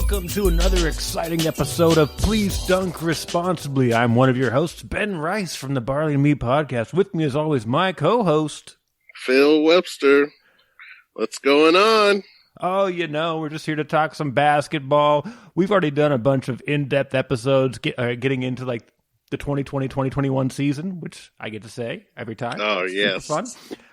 Welcome to another exciting episode of Please Dunk Responsibly. I'm one of your hosts, Ben Rice from the Barley and Me podcast. With me, as always, my co-host, Phil Webster. What's going on? Oh, we're just here to talk some basketball. We've already done a bunch of in-depth episodes getting into like the 2020-2021 season, which I get to say every time. Oh, it's yes. super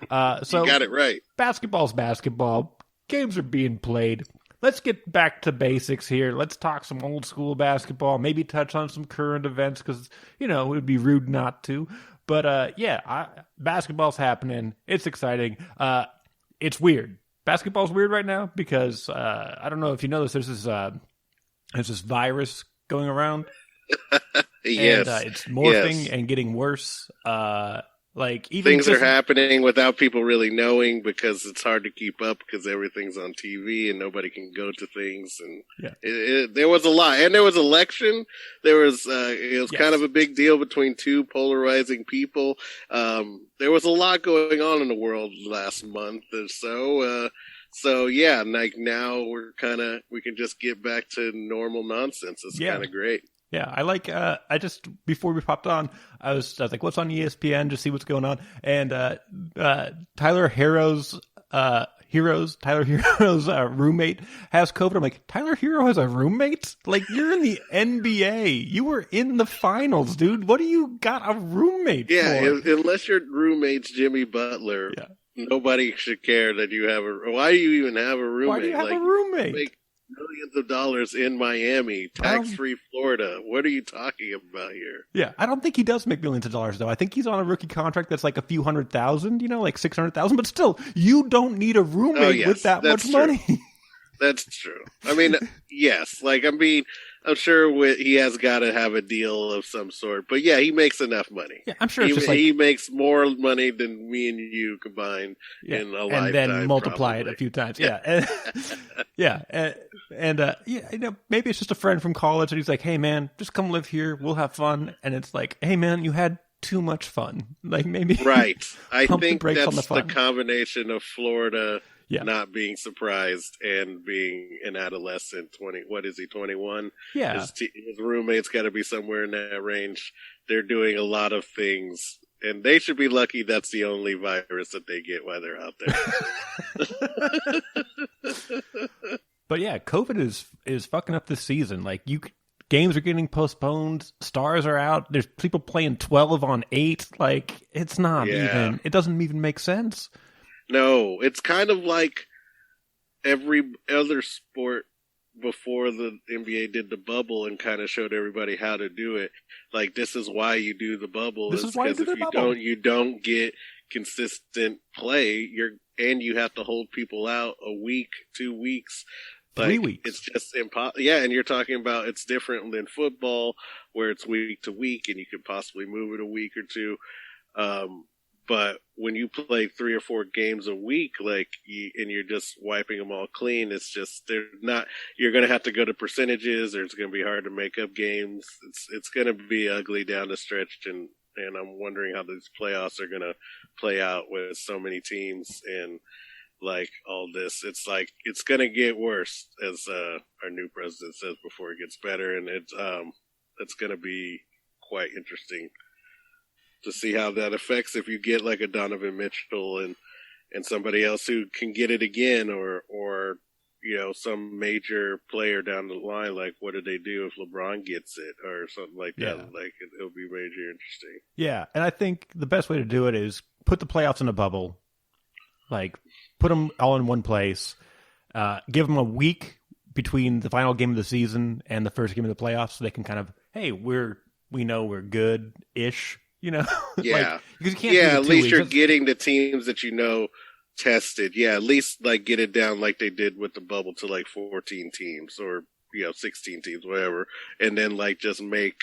fun. So you got it right. Basketball's basketball. Games are being played. Let's get back to basics here. Let's talk some old school basketball, maybe touch on some current events because, it would be rude not to. But, basketball's happening. It's exciting. It's weird. Basketball's weird right now because I don't know if you know this. There's this virus going around. Yes. And it's morphing and getting worse. Even things are happening without people really knowing because it's hard to keep up because everything's on TV and nobody can go to things. And there was a lot, and there was election. There was kind of a big deal between two polarizing people. There was a lot going on in the world last month or so. Now we can just get back to normal nonsense. It's kind of great. Yeah, I just, before we popped on, I was like, what's on ESPN, just see what's going on. And Tyler Hero's roommate has COVID. I'm like, Tyler Hero has a roommate? Like, you're in the NBA. You were in the finals, dude. What do you got a roommate for? Unless your roommate's Jimmy Butler, nobody should care that you have why do you even have a roommate? Why do you have a roommate? Make millions of dollars in Miami, tax-free Florida. What are you talking about here? Yeah, I don't think he does make millions of dollars, though. I think he's on a rookie contract that's like a few $100,000, like $600,000. But still, you don't need a roommate with that much money. That's true. I mean, yes. I'm sure he has got to have a deal of some sort. But yeah, he makes enough money. Yeah, I'm sure he makes more money than me and you combined in a lifetime. And then multiply it a few times. Yeah. Maybe it's just a friend from college and he's like, hey, man, just come live here. We'll have fun. And it's like, hey, man, you had too much fun. Like maybe. Right. I think that's the combination of Florida not being surprised and being an adolescent. 21? Yeah. His roommate's got to be somewhere in that range. They're doing a lot of things, and they should be lucky that's the only virus that they get while they're out there. But yeah, COVID is fucking up this season. Like games are getting postponed, stars are out, there's people playing 12 on 8. Like it's not even, it doesn't even make sense. No, it's kind of like every other sport before the NBA did the bubble and kind of showed everybody how to do it. Like, this is why you do the bubble. This is why you do the bubble. You don't get consistent play. You have to hold people out a week, 2 weeks. 3 weeks. It's just impossible. Yeah, and you're talking about it's different than football where it's week to week and you could possibly move it a week or two. But when you play 3 or 4 games a week, and you're just wiping them all clean, it's just you're going to have to go to percentages, or it's going to be hard to make up games. It's going to be ugly down the stretch, and I'm wondering how these playoffs are going to play out with so many teams and all this. It's going to get worse, as our new president says, before it gets better, and it's going to be quite interesting to see how that affects if you get like a Donovan Mitchell and somebody else who can get it again, or some major player down the line. Like, what do they do if LeBron gets it or something like that? It'll be major interesting. Yeah, and I think the best way to do it is put the playoffs in a bubble, put them all in one place, give them a week between the final game of the season and the first game of the playoffs, so they can kind of, hey, we know we're good-ish. Yeah. Because you can't at least you're getting the teams that tested. Yeah, at least get it down like they did with the bubble to 14 teams or 16 teams, whatever, and then just make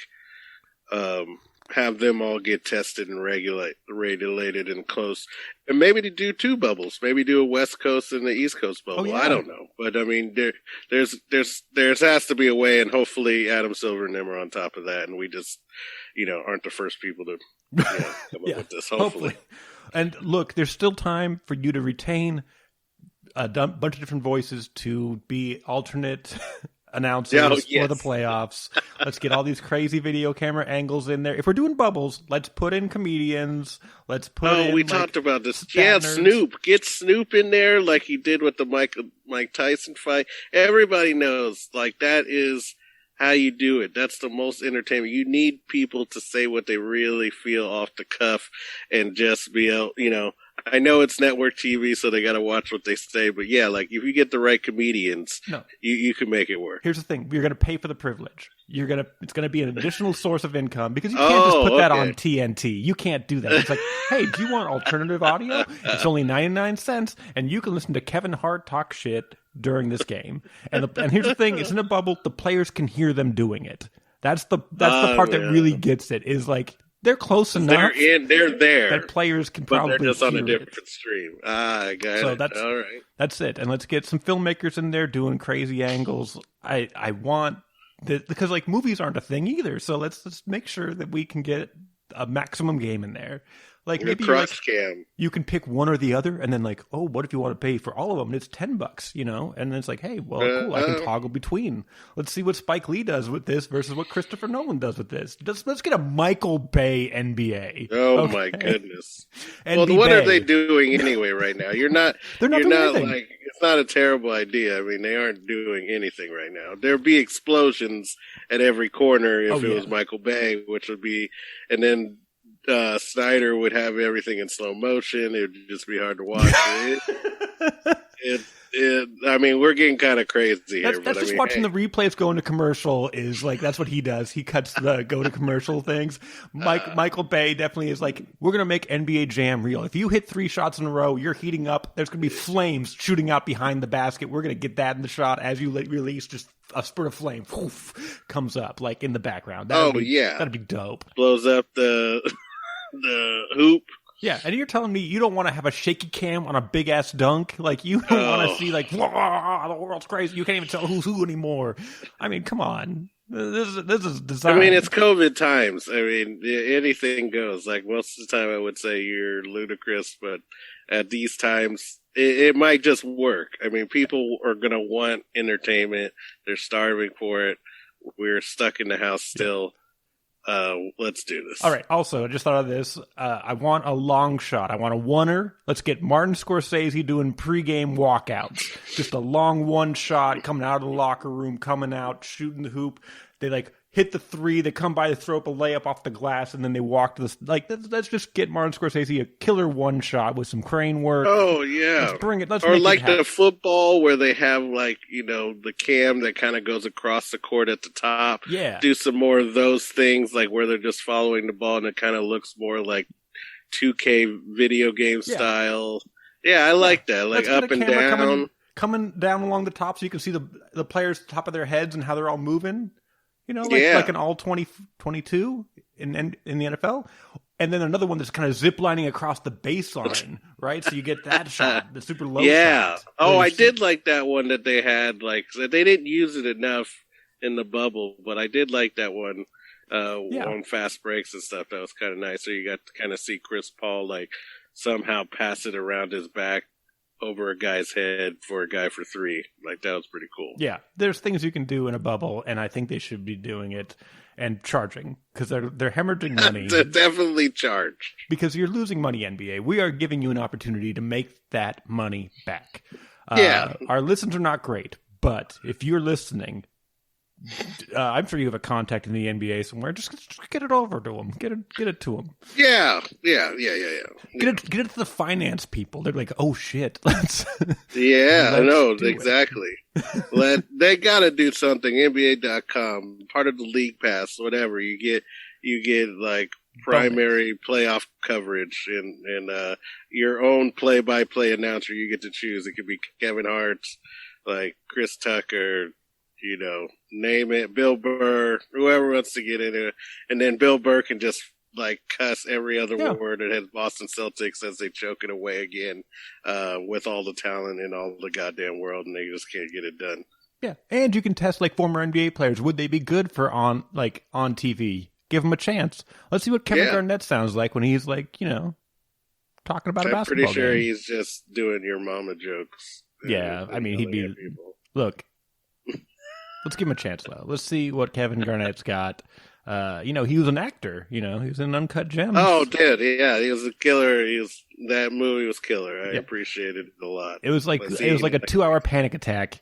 have them all get tested and regulated and close, and maybe to do 2 bubbles, maybe do a West Coast and the East Coast bubble. I don't know, but I mean there has to be a way, and hopefully Adam Silver and them are on top of that, and we just aren't the first people to come up with this. Hopefully. And look, there's still time for you to retain a bunch of different voices to be alternate announcers yes. for the playoffs. Let's get all these crazy video camera angles in there. If we're doing bubbles, let's put in comedians. Let's put in. We talked about this. Yeah, Snoop. Get Snoop in there like he did with the Mike Tyson fight. Everybody knows, like, that is how you do it. That's the most entertainment. You need people to say what they really feel off the cuff and just be able, I know it's network TV, so they got to watch what they say. But yeah, like if you get the right comedians, you can make it work. Here's the thing: you're going to pay for the privilege. It's going to be an additional source of income because you can't just put that on TNT. You can't do that. It's like, hey, do you want alternative audio? It's only 99 cents, and you can listen to Kevin Hart talk shit during this game. And here's the thing: it's in a bubble. The players can hear them doing it. That's the part that really gets it. Is like. They're close enough. They're there. That players can probably but they're just on a different it. stream. I got it. All right. That's it. And let's get some filmmakers in there doing crazy angles. I want because like movies aren't a thing either. So let's make sure that we can get a maximum game in there. Like maybe cam. You can pick one or the other, and then like, oh, what if you want to pay for all of them? And it's $10, and then it's like, hey, well, cool, I can toggle between. Let's see what Spike Lee does with this versus what Christopher Nolan does with this. Let's get a Michael Bay NBA. Oh my goodness! Well, what are they doing anyway right now? They're not doing anything. Like, it's not a terrible idea. I mean, they aren't doing anything right now. There'd be explosions at every corner if it was Michael Bay, which would be, and then. Snyder would have everything in slow motion. It would just be hard to watch. I mean, we're getting kind of crazy here. That's just watching the replays go into commercial is like, that's what he does. He cuts the go to commercial things. Michael Bay definitely is like, we're going to make NBA Jam real. If you hit 3 shots in a row, you're heating up. There's going to be flames shooting out behind the basket. We're going to get that in the shot as you release just a spurt of flame comes up like in the background. That'd be dope. Blows up the hoop. Yeah, and you're telling me you don't want to have a shaky cam on a big ass dunk? Like you don't want to see like, the world's crazy. You can't even tell who's who anymore. I mean, come on. This is design. I mean, it's COVID times. I mean, anything goes. Like most of the time, I would say you're ludicrous, but at these times, it might just work. I mean, people are gonna want entertainment. They're starving for it. We're stuck in the house still. Let's do this. All right. Also, I just thought of this. I want a long shot. I want a oneer. Let's get Martin Scorsese doing pregame walkouts. Just a long one shot coming out of the locker room, coming out, shooting the hoop. They like hit the 3. They come by to throw up a layup off the glass, and then they walk to this. Like, let's just get Martin Scorsese a killer one shot with some crane work. Oh yeah, let's bring it. Let's or make like it happen. the football where they have like the cam that kind of goes across the court at the top. Yeah, do some more of those things, like where they're just following the ball and it kind of looks more like 2K video game style. Yeah, I like that. Like up and down, coming down along the top, so you can see the players' top of their heads and how they're all moving. Like an all 22 in the NFL. And then another one that's kind of ziplining across the baseline, right? So you get that shot, the super low shot. Oh, I did like that one that they had. Like, they didn't use it enough in the bubble, but I did like that one on fast breaks and stuff. That was kind of nice. So you got to kind of see Chris Paul, like, somehow pass it around his back over a guy's head for a guy for 3. Like, that was pretty cool. Yeah, there's things you can do in a bubble, and I think they should be doing it and charging because they're hemorrhaging money. Definitely charge. Because you're losing money, NBA. We are giving you an opportunity to make that money back. Our listens are not great, but if you're listening, I'm sure you have a contact in the NBA somewhere. Just get it over to them. Get it to them. Yeah. Get it to the finance people. They're like, oh shit. Let's exactly. They got to do something. NBA.com, part of the league pass, whatever. You get like primary playoff coverage and your own play-by-play announcer. You get to choose. It could be Kevin Hart, like Chris Tucker. Name it, Bill Burr, whoever wants to get in it. And then Bill Burr can just, like, cuss every other word that has Boston Celtics as they choke it away again with all the talent in all the goddamn world, and they just can't get it done. Yeah, and you can test, like, former NBA players. Would they be good for on TV? Give them a chance. Let's see what Kevin Garnett sounds like when he's, like, talking about a basketball game. I'm pretty sure he's just doing your mama jokes. Yeah, I mean, he'd be... Look... Let's give him a chance, though. Let's see what Kevin Garnett's got. He was an actor. He was in Uncut Gems. Oh, dude, yeah, he was a killer. That movie was killer. I appreciated it a lot. It was like a 2-hour panic attack.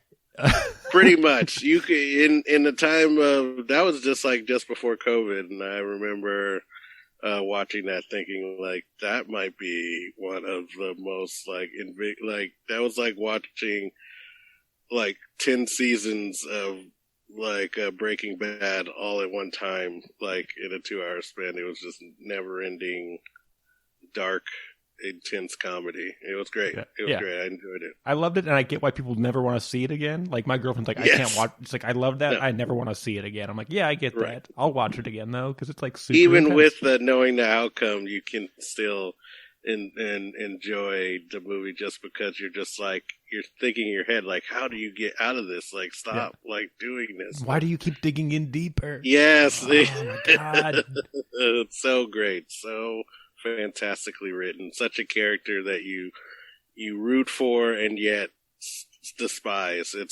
Pretty much. You could in the time of that was just before COVID, and I remember watching that, thinking like that might be one of the most that was like watching like 10 seasons of Breaking Bad all at one time, like in a 2-hour span. It was just never ending, dark, intense comedy. It was great. It was great. I enjoyed it. I loved it, and I get why people never want to see it again. Like my girlfriend's like, I can't watch. It's like I love that. No. I never want to see it again. I'm like, yeah, I get that. I'll watch it again though, because it's like super even intense. With knowing the outcome, you can still enjoy the movie just because you're just like you're thinking in your head like, how do you get out of this? Like, stop doing this. Why do you keep digging in deeper? Yes. Oh my god, it's so great, so fantastically written. Such a character that you root for and yet despise. It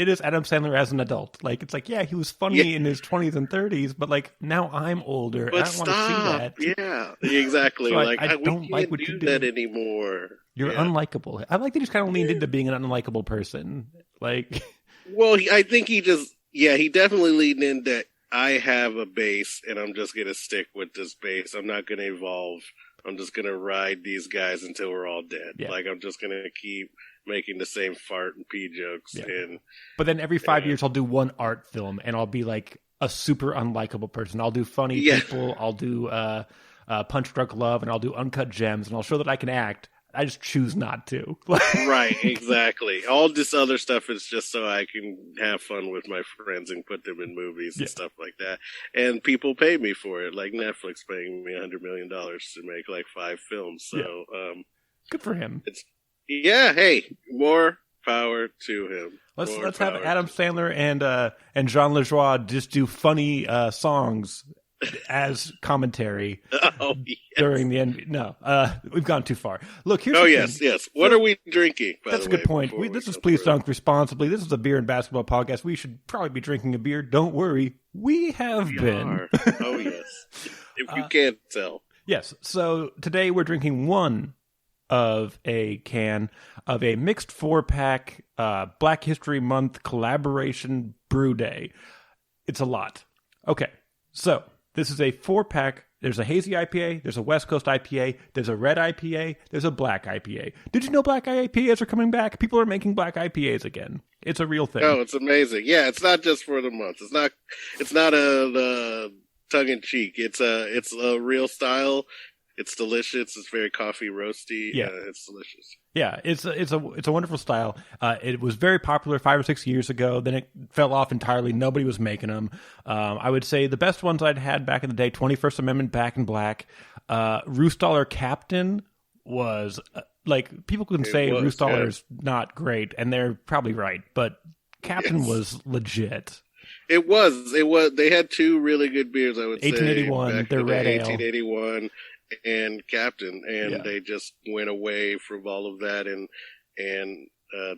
is Adam Sandler as an adult. Like it's like, yeah, he was funny in his 20s and 30s, but like now I'm older and I don't want to see that. Yeah, exactly. So like I don't like what you do that anymore. You're unlikable. I like that he's kind of leaned into being an unlikable person. Like, well, I think he definitely leaned in that I have a base and I'm just going to stick with this base. I'm not going to evolve. I'm just going to ride these guys until we're all dead. Yeah. Like, I'm just going to keep making the same fart and pee jokes. Yeah. But then every 5 years I'll do one art film and I'll be like a super unlikable person. I'll do funny people. I'll do Punch Drunk Love, and I'll do Uncut Gems, and I'll show that I can act. I just choose not to. Right, exactly. All this other stuff is just so I can have fun with my friends and put them in movies and stuff like that. And people pay me for it, like Netflix paying me $100 million to make like 5 films. So, good for him. Hey, more power to him. Let's have Adam Sandler and Jean Lajoie just do funny songs as commentary during the end. No, we've gone too far. Look, here's yes. What are we drinking? That's a good point. This is Please Dunk Responsibly. This is a beer and basketball podcast. We should probably be drinking a beer. Don't worry, we have been. Oh yes, if you can't tell. Yes. So today we're drinking one of a can of a mixed 4-pack Black History Month collaboration brew day. It's a lot. Okay, so this is a 4-pack. There's a hazy IPA, there's a West Coast IPA, there's a red IPA, there's a black IPA. Did you know black IPAs are coming back? People are making black IPAs again. It's a real thing. Oh, it's amazing. Yeah, it's not just for the month. It's not a tongue in cheek. It's a real style. It's delicious. It's very coffee roasty. Yeah, it's delicious. Yeah, it's a wonderful style. It was very popular 5 or 6 years ago. Then it fell off entirely. Nobody was making them. I would say the best ones I'd had back in the day: 21st Amendment Back in Black. Roostaller Captain was like, people can say Roostaller's not great, and they're probably right, but Captain was legit. It was. They had 2 really good beers, I would say. 1881, their red ale. 1881. And Captain, and they just went away from all of that and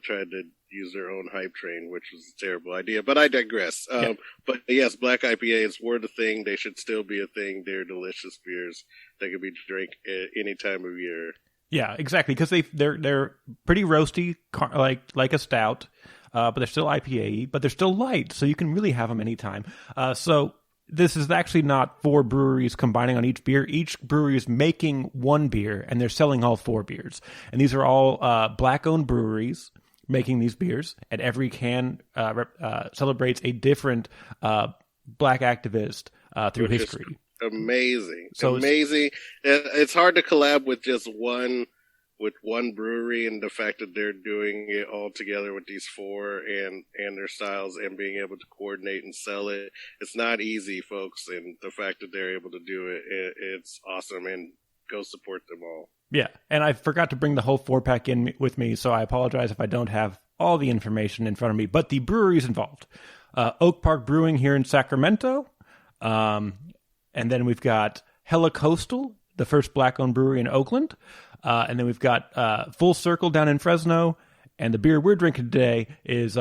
tried to use their own hype train, which was a terrible idea. But I digress. But yes, black IPAs were the thing. They should still be a thing. They're delicious beers. They could be drank at any time of year. Yeah, exactly, because they're pretty roasty, like a stout, but they're still IPA, but they're still light, so you can really have them anytime. So this is actually not 4 breweries combining on each beer. Each brewery is making one beer, and they're selling all 4 beers. And these are all black-owned breweries making these beers, and every can celebrates a different black activist through history. Amazing. So amazing. It's hard to collab with just one brewery, and the fact that they're doing it all together with these 4 and their styles and being able to coordinate and sell it. It's not easy, folks. And the fact that they're able to do it, it's awesome, and go support them all. Yeah. And I forgot to bring the whole 4-pack in with me, so I apologize if I don't have all the information in front of me, but the breweries involved, Oak Park Brewing here in Sacramento. And then we've got Hella Coastal, the first black-owned brewery in Oakland. And then we've got Full Circle down in Fresno. And the beer we're drinking today is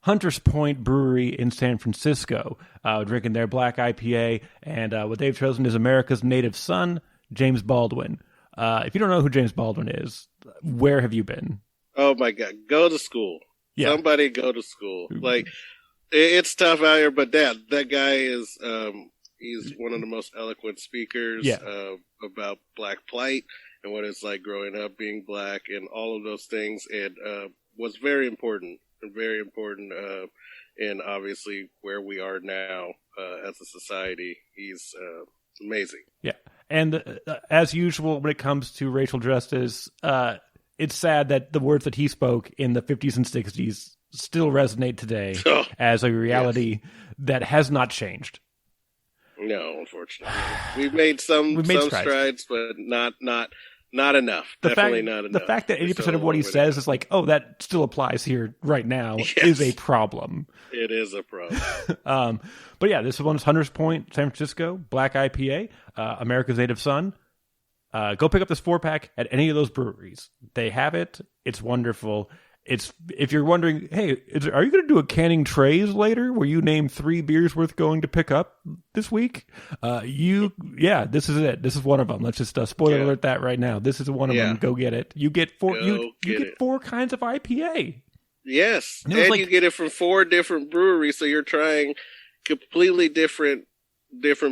Hunters Point Brewery in San Francisco, drinking their black IPA, and what they've chosen is America's native son, James Baldwin. If you don't know who James Baldwin is, where have you been? Oh my God, go to school. Yeah. Somebody go to school. Like, it's tough out here, but that guy is, he's one of the most eloquent speakers about black plight and what it's like growing up being black and all of those things, and was very important and obviously where we are now as a society. He's amazing. Yeah, and as usual when it comes to racial justice, it's sad that the words that he spoke in the 50s and 60s still resonate today as a reality that has not changed. No, unfortunately. We've made some strides, but not enough. Definitely not enough. The fact that 80% of what he says is like, oh, that still applies here right now is a problem. It is a problem. But yeah, this one's Hunters Point, San Francisco, black IPA, America's native son. Go pick up this 4-pack at any of those breweries. They have it. It's wonderful. If you're wondering, hey, are you going to do a Canning Treys later where you name 3 beers worth going to pick up this week? This is it. This is one of them. Let's just spoiler alert that right now. This is one of them. Go get it. You get 4. You get 4 kinds of IPA. Yes, and you get it from 4 different breweries, so you're trying completely different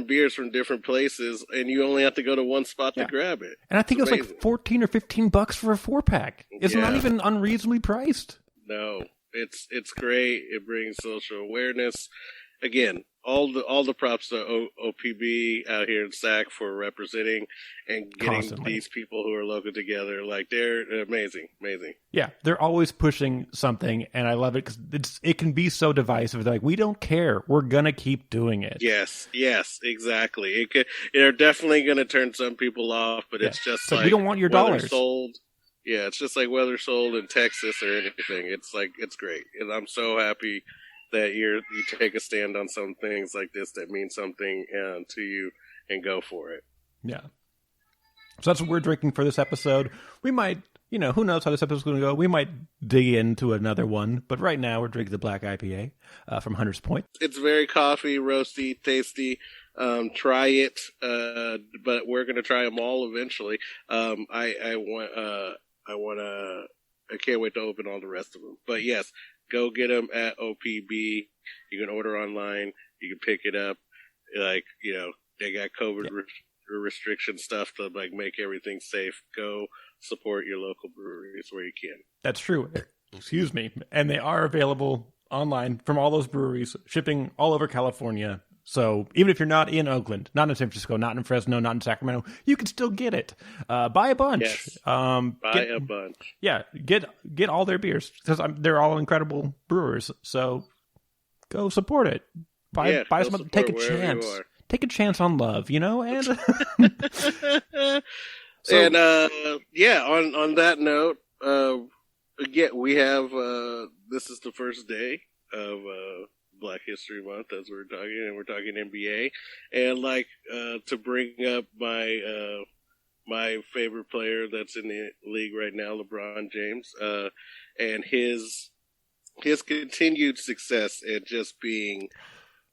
beers from different places, and you only have to go to one spot to grab it. And I think it's like $14 or $15 for a 4-pack. It's not even unreasonably priced. No, it's great. It brings social awareness. Again, all the props to OPB out here in SAC for representing and getting these people who are local together. Like, they're amazing. Yeah, they're always pushing something, and I love it because it can be so divisive. They're like, we don't care. We're gonna keep doing it. Yes, exactly. They're definitely gonna turn some people off, but it's just like, we don't want your dollars sold. Yeah, it's just like whether sold in Texas or anything. It's like, it's great, and I'm so happy that you take a stand on some things like this that mean something to you and go for it. Yeah. So that's what we're drinking for this episode. We might, who knows how this episode's going to go. We might dig into another one, but right now we're drinking the black IPA from Hunters Point. It's very coffee, roasty, tasty. Try it, but we're going to try them all eventually. I can't wait to open all the rest of them. But yes, go get them at OPB. You can order online. You can pick it up. They got COVID restriction stuff to make everything safe. Go support your local breweries where you can. That's true. Excuse me. And they are available online from all those breweries, shipping all over California. So even if you're not in Oakland, not in San Francisco, not in Fresno, not in Sacramento, you can still get it. Buy a bunch. Yes. Buy a bunch. Yeah, get all their beers because they're all incredible brewers. So go support it. Buy some. Take a chance. Take a chance on love. And on that note, again, we have this is the first day of Black History Month as we're talking NBA, and to bring up my favorite player that's in the league right now, LeBron James, and his continued success at just being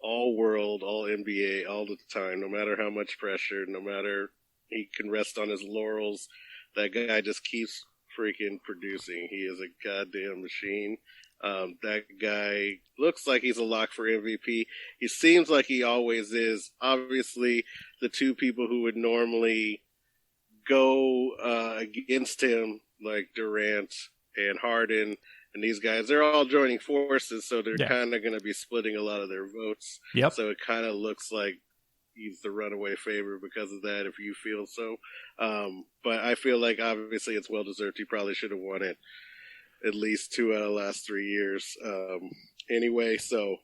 all world, all NBA, all the time, no matter how much pressure, no matter he can rest on his laurels. That guy just keeps freaking producing. He is a goddamn machine. That guy looks like he's a lock for MVP. He seems like he always is. Obviously, the two people who would normally go against him, like Durant and Harden, and these guys, they're all joining forces, so they're kind of going to be splitting a lot of their votes. Yep. So it kind of looks like he's the runaway favorite because of that, if you feel so. But I feel like, obviously, it's well-deserved. He probably should have won it at least 2 out of the last 3 years. Anyway, so,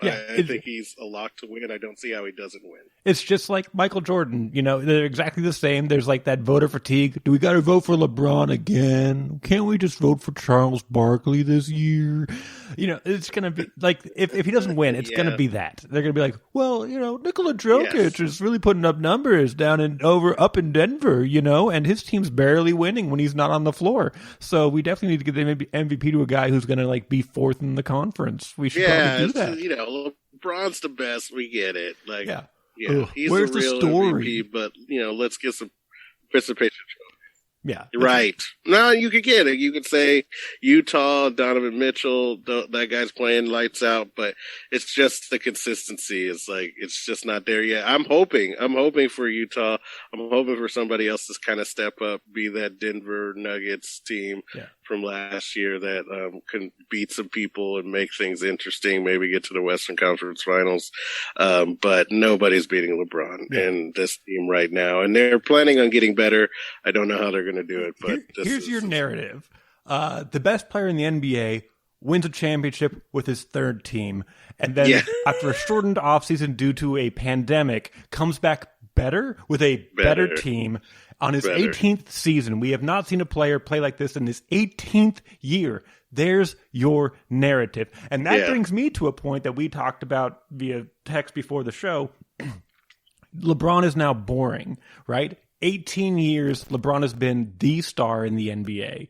Yeah, I think he's a lock to win. I don't see how he doesn't win. It's just like Michael Jordan. They're exactly the same. There's like that voter fatigue. Do we got to vote for LeBron again? Can't we just vote for Charles Barkley this year? It's going to be like, if he doesn't win, it's going to be that. They're going to be like, well, Nikola Jokic is really putting up numbers up in Denver, and his team's barely winning when he's not on the floor. So we definitely need to give the MVP to a guy who's going to like be fourth in the conference. We should probably do that. LeBron's the best. We get it. Like, yeah. He's Where's the real the story? MVP, but let's get some participation. Yeah. Right. No, you could get it. You could say Utah, Donovan Mitchell, that guy's playing lights out, but it's just the consistency. It's just not there yet. I'm hoping for Utah. I'm hoping for somebody else to kind of step up, be that Denver Nuggets team from last year that can beat some people and make things interesting, maybe get to the Western Conference Finals. But nobody's beating LeBron and this team right now. And they're planning on getting better. I don't know how they're going to do it, but here's your narrative. The best player in the NBA wins a championship with his third team, and then after a shortened offseason due to a pandemic, comes back better with a better team on his 18th season. We have not seen a player play like this in his 18th year. There's your narrative. And that brings me to a point that we talked about via text before the show. LeBron is now boring, right? 18 years, LeBron has been the star in the NBA.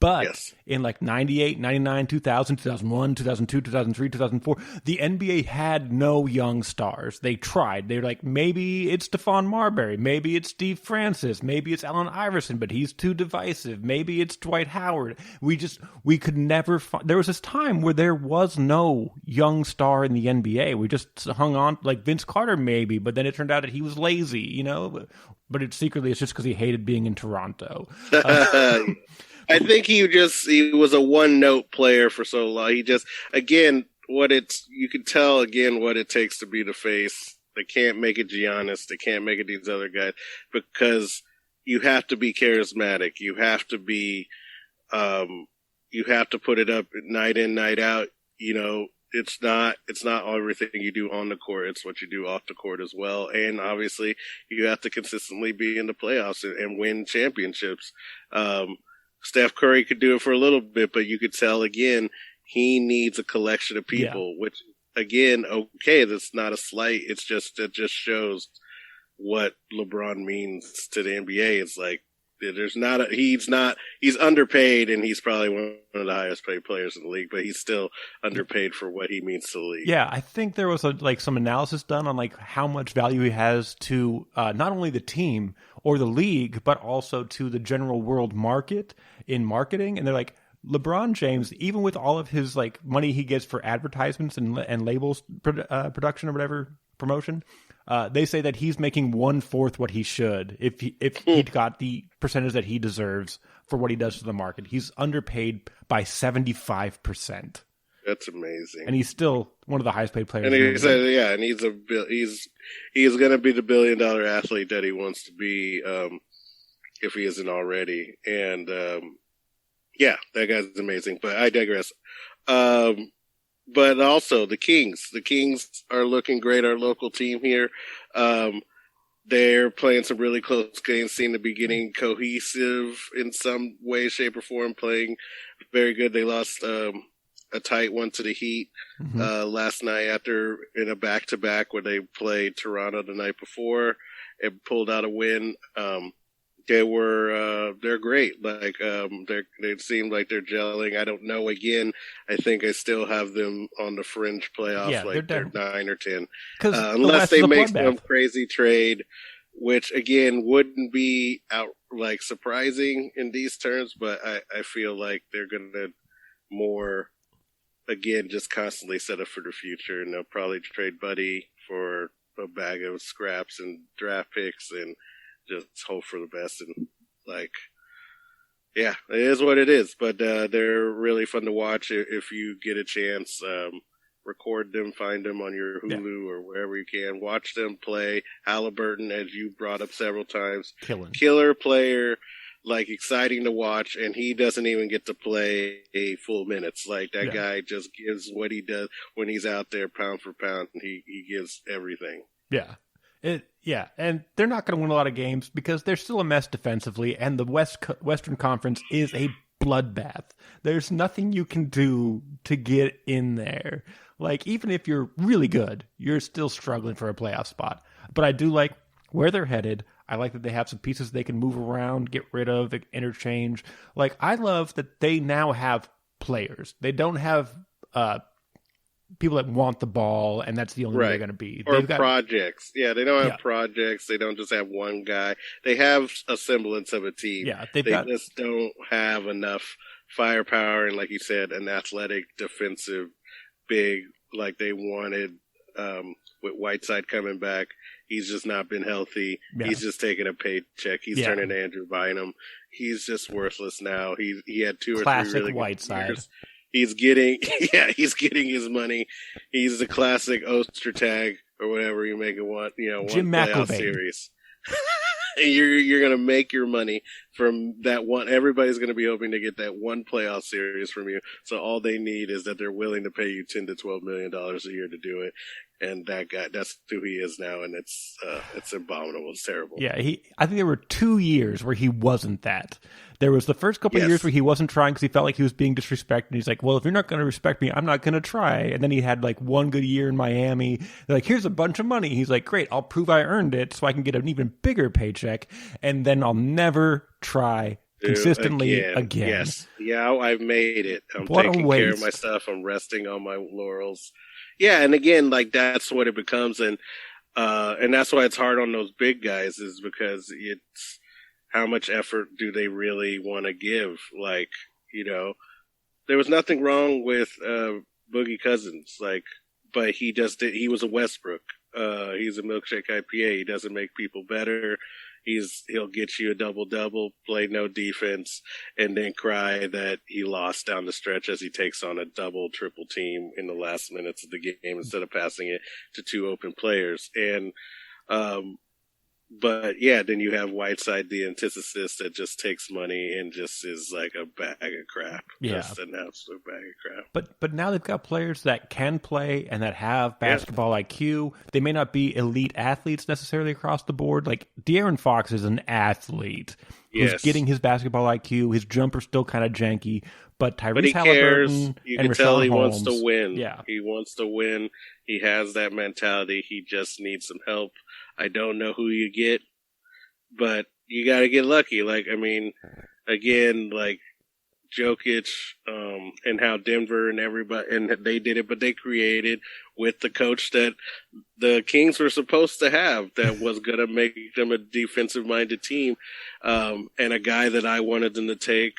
But in like 98, 99, 2000, 2001, 2002, 2003, 2004, the NBA had no young stars. They tried. They were like, maybe it's Stephon Marbury. Maybe it's Steve Francis. Maybe it's Allen Iverson, but he's too divisive. Maybe it's Dwight Howard. We could never find. There was this time where there was no young star in the NBA. We just hung on, like Vince Carter maybe, but then it turned out that he was lazy, But it's just because he hated being in Toronto. I think he was a one-note player for so long. He just, again, you can tell again what it takes to be the face. They can't make it Giannis. They can't make it these other guys because you have to be charismatic. You have to be, you have to put it up night in, night out. It's not everything you do on the court. It's what you do off the court as well. And obviously you have to consistently be in the playoffs and win championships. Steph Curry could do it for a little bit, but you could tell again, he needs a collection of people, which again, that's not a slight. It just shows what LeBron means to the NBA. It's like, he's underpaid and he's probably one of the highest paid players in the league, but he's still underpaid for what he means to the league. Yeah, I think there was some analysis done on like how much value he has to not only the team or the league, but also to the general world market in marketing. And they're like, LeBron James, even with all of his like money he gets for advertisements and labels production or whatever promotion, they say that he's making 1/4 what he should if he got the percentage that he deserves for what he does to the market. He's underpaid by 75%. That's amazing. And he's still one of the highest paid players. And he said, and he's going to be the $1 billion athlete that he wants to be, if he isn't already. And, that guy's amazing, but I digress. But also the Kings are looking great. Our local team here, they're playing some really close games, seem to be getting cohesive in some way, shape, or form, playing very good. They lost, a tight one to the Heat last night in a back-to-back where they played Toronto the night before and pulled out a win. They're great. Like, they seem like they're gelling. I don't know. Again, I think I still have them on the fringe playoffs, they're 9 or 10. Unless they make some crazy trade, which again wouldn't be surprising in these terms, but I feel like they're going to more, again, just constantly set up for the future, and they'll probably trade Buddy for a bag of scraps and draft picks and just hope for the best. And it is what it is, but they're really fun to watch if you get a chance. Record them, find them on your Hulu or wherever you can. Watch them play. Halliburton, as you brought up several times, killer player. like exciting to watch, and he doesn't even get to play a full minutes. Like that guy just gives what he does when he's out there pound for pound. He gives everything. Yeah. And they're not going to win a lot of games because they're still a mess defensively, and the Western Conference is a bloodbath. There's nothing you can do to get in there. Like, even if you're really good, you're still struggling for a playoff spot. But I do like where they're headed. I like that they have some pieces they can move around, get rid of, interchange. Like, I love that they now have players. They don't have people that want the ball, and that's the only way they're going to be. Or projects. Yeah, they don't have projects. They don't just have one guy. They have a semblance of a team. Yeah, they just don't have enough firepower and, like you said, an athletic defensive big like they wanted with Whiteside coming back. He's just not been healthy. Yeah. He's just taking a paycheck. He's turning to Andrew Bynum. He's just worthless now. He had two classic or three really Whiteside. Good years. He's getting his money. He's the classic Ostertag or whatever you make it want, Jim one playoff McElvain. Series. And you're gonna make your money from that one. Everybody's gonna be hoping to get that one playoff series from you. So all they need is that they're willing to pay you $10 to $12 million a year to do it. And that guy, that's who he is now, and it's abominable. It's terrible. Yeah, I think there were 2 years where he wasn't that. There was the first couple of years where he wasn't trying because he felt like he was being disrespected. And he's like, well, if you're not going to respect me, I'm not going to try. And then he had like one good year in Miami. They're like, here's a bunch of money. He's like, great, I'll prove I earned it so I can get an even bigger paycheck. And then I'll never try consistently again. Yes. Yeah, I've made it. I'm taking care of my stuff. I'm resting on my laurels. Yeah, and again, like that's what it becomes. And that's why it's hard on those big guys is because it's, how much effort do they really want to give? Like, there was nothing wrong with Boogie Cousins, but he was a Westbrook. He's a milkshake IPA. He doesn't make people better. He'll get you a double-double, play no defense, and then cry that he lost down the stretch as he takes on a double-triple team in the last minutes of the game instead of passing it to two open players. And, but yeah, then you have Whiteside, the antithesis that just takes money and just is like a bag of crap. Yeah. Just an absolute bag of crap. But now they've got players that can play and that have basketball IQ. They may not be elite athletes necessarily across the board. Like De'Aaron Fox is an athlete who's getting his basketball IQ. His jumper's still kind of janky. But Tyrese Halliburton you and can tell he Holmes, wants to win. Yeah. He wants to win. He has that mentality. He just needs some help. I don't know who you get, but you got to get lucky. Like, I mean, again, like Jokic, and how Denver and everybody, and they did it, but they created with the coach that the Kings were supposed to have that was going to make them a defensive minded team. And a guy that I wanted them to take,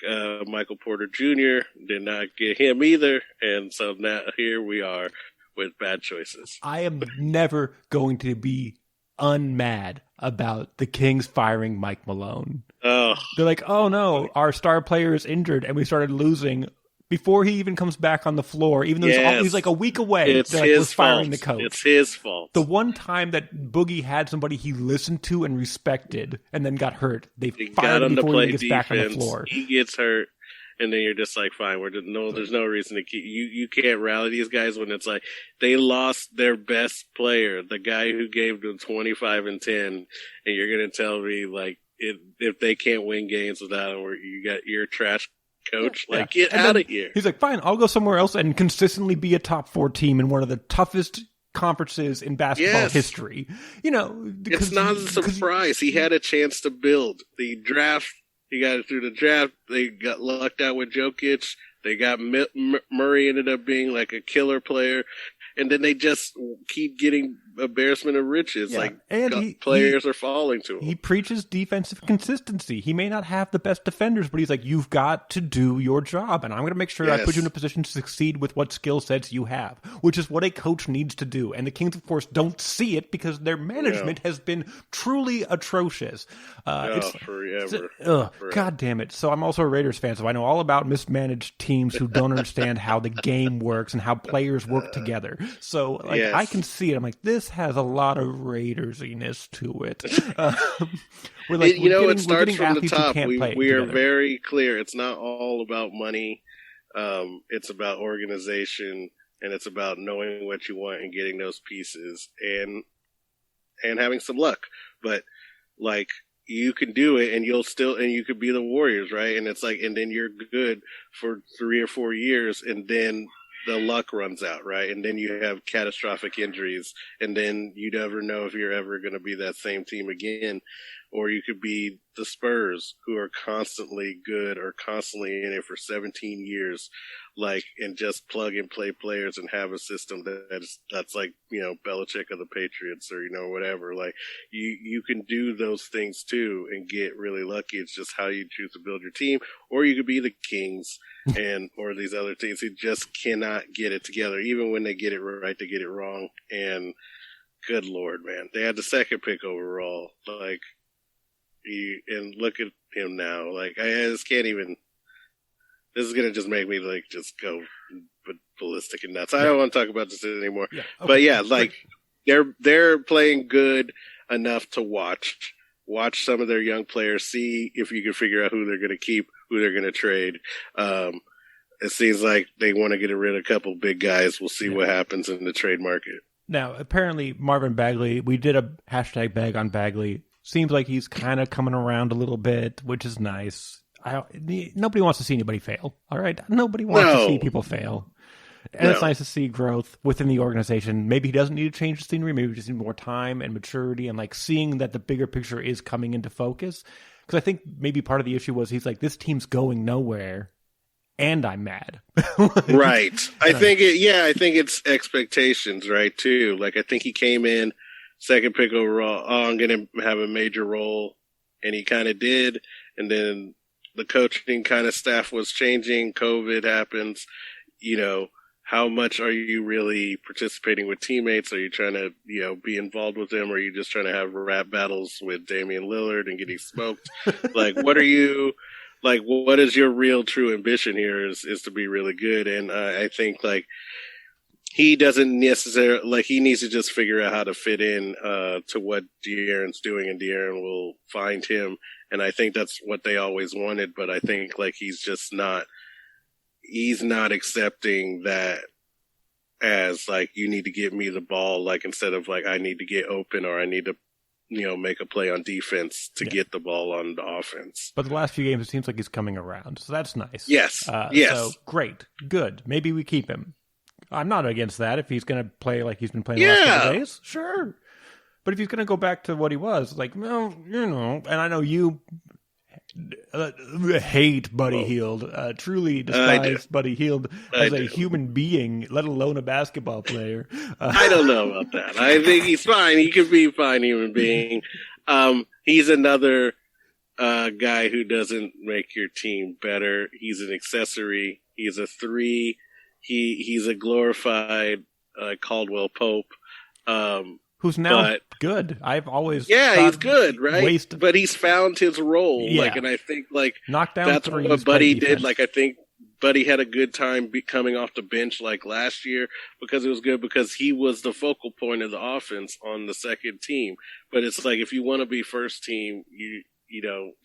Michael Porter Jr., did not get him either. And so now here we are with bad choices. I am never going to be unmad about the Kings firing Mike Malone. Oh. They're like, oh no, our star player is injured and we started losing before he even comes back on the floor, even though he's like a week away. It's like, his firing fault. The coach. It's his fault. The one time that Boogie had somebody he listened to and respected and then got hurt, they fired him before he gets back on the floor. He gets hurt. And then you're just like, fine, there's no reason to keep you can't rally these guys when it's like they lost their best player, the guy who gave them 25 and 10, and you're gonna tell me like if they can't win games without him, or you got your trash coach, like get out of here. He's like, fine, I'll go somewhere else and consistently be a top 4 team in one of the toughest conferences in basketball history. It's not a surprise. He had a chance to build the draft. He got it through the draft. They got lucked out with Jokic. They got Murray ended up being like a killer player. And then they just keep getting embarrassment of riches. Yeah. Players are falling to him. He preaches defensive consistency. He may not have the best defenders, but he's like, you've got to do your job. And I'm going to make sure I put you in a position to succeed with what skill sets you have, which is what a coach needs to do. And the Kings, of course, don't see it because their management has been truly atrocious. Forever. God damn it. So I'm also a Raiders fan, so I know all about mismanaged teams who don't understand how the game works and how players work together. So I can see it. I'm like, this this has a lot of Raidersiness to it. It starts from the top. We are together. very clear. It's not all about money. It's about organization, and it's about knowing what you want and getting those pieces and having some luck. But like, you can do it, and you could be the Warriors, right? And it's like, and then you're good for 3 or 4 years, and then the luck runs out, right? And then you have catastrophic injuries, and then you never know if you're ever going to be that same team again. Or you could be the Spurs, who are constantly good or constantly in it for 17 years, like, and just plug and play players and have a system that's like, Belichick of the Patriots, or, whatever. Like, you can do those things too and get really lucky. It's just how you choose to build your team. Or you could be the Kings or these other teams who just cannot get it together. Even when they get it right, they get it wrong. And good Lord, man, they had the second pick overall. Like, and look at him now. Like, I just can't even. This is gonna just make me like just go ballistic and nuts. I don't want to talk about this anymore. Yeah, okay. But yeah, like they're playing good enough to watch. Watch some of their young players. See if you can figure out who they're gonna keep, who they're gonna trade. It seems like they want to get rid of a couple big guys. We'll see what happens in the trade market. Now, apparently, Marvin Bagley. We did a hashtag bag on Bagley. Seems like he's kind of coming around a little bit, which is nice. Nobody wants to see anybody fail, all right? Nobody wants to see people fail. And it's nice to see growth within the organization. Maybe he doesn't need to change the scenery. Maybe he just needs more time and maturity and, like, seeing that the bigger picture is coming into focus. Because I think maybe part of the issue was he's like, this team's going nowhere, and I'm mad. Right. I think it's expectations, right, too. Like, I think he came in second pick overall. Oh, I'm going to have a major role. And he kind of did. And then the coaching kind of staff was changing. COVID happens. How much are you really participating with teammates? Are you trying to, be involved with them? Or are you just trying to have rap battles with Damian Lillard and getting smoked? Like, what is your real true ambition here is to be really good. And I think, like, he doesn't necessarily, like, he needs to just figure out how to fit in to what De'Aaron's doing, and De'Aaron will find him. And I think that's what they always wanted, but I think, like, he's not accepting that as, like, you need to get me the ball, like, instead of, like, I need to get open, or I need to, make a play on defense to get the ball on the offense. But the last few games, it seems like he's coming around, so that's nice. Yes. Yes. So, great. Good. Maybe we keep him. I'm not against that. If he's going to play like he's been playing the last couple days, sure. But if he's going to go back to what he was, like, well, and I know you hate Buddy Hield, truly despise Buddy Hield as a human being, let alone a basketball player. I don't know about that. I think he's fine. He could be a fine human being. He's another guy who doesn't make your team better. He's an accessory. He's a 3. He's a glorified Caldwell Pope. Who's now good. I've always he's good, right? But he's found his role. Yeah. Like, and I think, like, that's what Buddy did. Like, I think Buddy had a good time coming off the bench, like, last year, because it was good because he was the focal point of the offense on the second team. But it's like, if you want to be first team,